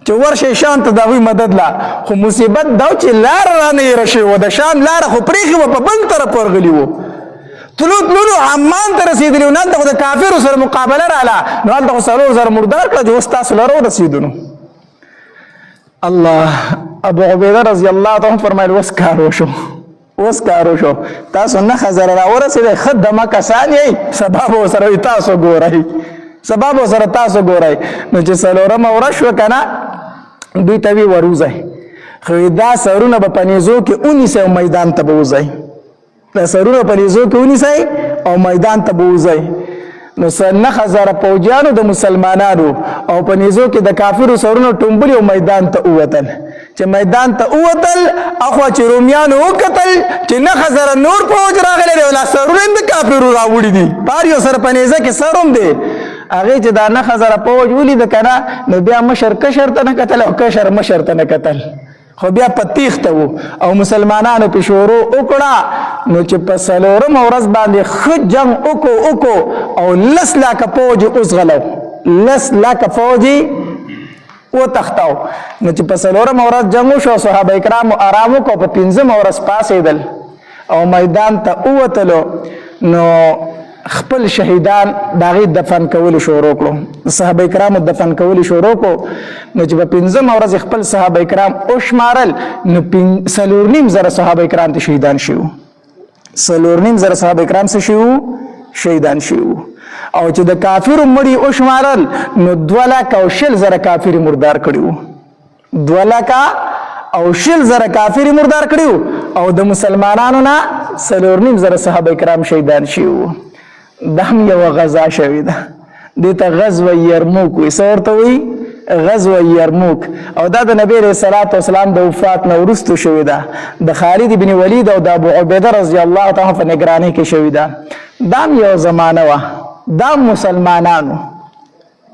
چې ورشه شام ته د هغوی مدد لا خو مصیبت دا چې لاره رانه هېره شوې وه د شام لاره خو پرېښې وه په بل طرف ورغلي وو تلو عمان ته رسېدلي وو نو هلته خو د کافرو سره مقابله راله نو هلته خو 4,000 مردار کړه چې اوس تاسو لره ورسېدو نو الله ابو عبیده رضی الله تعالی فرمایل اوس کار وشو تاسو 9,000 راورسېدئ ښه دمه کسان یئ سبا به ورسره تاسو ګورئ نو چې 4مه ورځ شوه که نه دوی ته وی وروځئ خو دا سرونه به په نیزو کې ونیسئ او میدان ته به وځئ او میدان ته به وځئ نو 9,000 پوجیانو د مسلمانانو او په نیزو کې د کافرو سرونه ټومبلي او میدان ته ووتل چې میدان ته ووتل اخوا چې رومیانو وکتل چې 9,000 نور پوج راغلی دی او لا سرونه هم د کافرو راوړي دي په هر یو سره په نیزه کې سر هم دی هغې چې دا 9,000 پوج ولیده که نه نو بیا مشر کشر ته نه کتل او کشر مشر ته نه کتل خو بیا په تیښته وو او مسلمانانو پې شروع وکړه نو چې په 4مه ورځ باندې ښه جنګ وکړو او 10 لاکه پوج یې اوسغلو 10 لاکه پوج یې وتښتاو نو چې په 4مه ورځ جنګ وشو صحابه کرامو ارام وکړو په 5مه ورځ پاڅېدل او میدان ته ووتلو نو خپل شهیدان د هغې دفن کولو شروع کړو صحابه کرامو دفن کولو شروع کړو نو چې په 5مه ورځ خپل صحابه کرام وشمارل نو 4,500 صحابه کرام ته شهیدان شوي 4,500 صحابه کرام څه شوي شهیدان شوي او چې د کافرو مړي وشمارل نو 2,20,000 کافر مردار کړي وو 2,20,000 کافر مردار کړي وو او د مسلمانانو نه 4,500 صحابه کرام شهیدان شوي وو دا هم یوه غزا شوې ده دې ته غزوه یرموک وایي څه ورته وایي غزوه یرموک او دا د نبی علیه الصلاة والسلام د وفات نه وروستو شوې ده د خالد بن ولید او د ابو عبیده رضی الله تعالی په نګرانۍ کې شوې ده دا هم یو زمانه وه دا مسلمانانو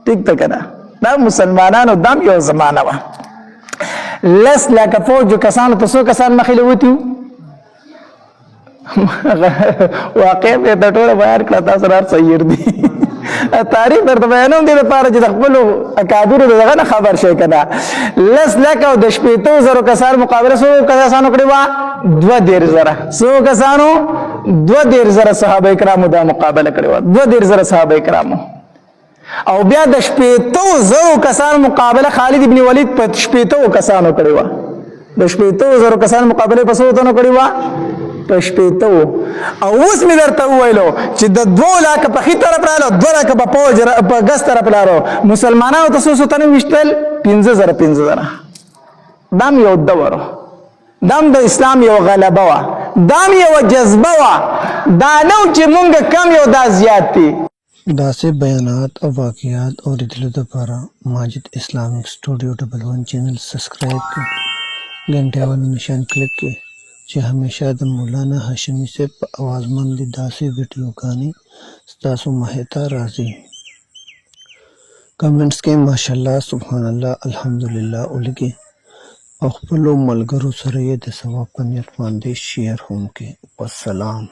ټیک ته که نه دا مسلمانانو دا هم یو زمانه وه 10 لاکه فوجو کسانو ته څو کسان مخې له وتي واقع به د ټوله بیان کړه تاسو را صحیح دي تاریخ درته بیانوم دې لپاره چې د خپلو اکابرو دغه نه خبر شئ که نه 10 لاکه او د 15,000 کسانو مقابله څو کسانو کړې وه 22,000 څو کسانو 22,000 صحابه کرامو دا مقابله کړې وه 22,000 صحابه کرامو او بیا د 15,000 کسانو مقابله خالد ابن ولید په 15 کسانو کړې وه د 15,000 کسانو مقابله په څو تنو کړې وه په 15 او اوس مې درته وویلو چې د 2 لاکه په ښي طرف رالو 2 لاکه په پوج په ګس طرف رالو مسلمانانو ته څو تنه ویشتل 5,000 دا هم یو دور دا هم د اسلام یو غلبه وه دا هم یوه جذبه وه دا نه و چې مونږ کم یو دا زیات دي داسې بیانات او واقعات اورېدلو دپاره ماجد اسلامیک سټوډیو 1 چینل سبسکرایب کړئ घंटे वाला निशान क्लिक کړئ چې همیشه د مولانا هاشمي صاحب په اواز باندې داسې ویډیوګانې ستاسو مخې ته راځي کمنټس کې ماشاءالله سبحان الله الحمدلله ولیکئ او خپلو ملګرو سره یې د ثواب په نیت باندې شیر هم کړئ والسلام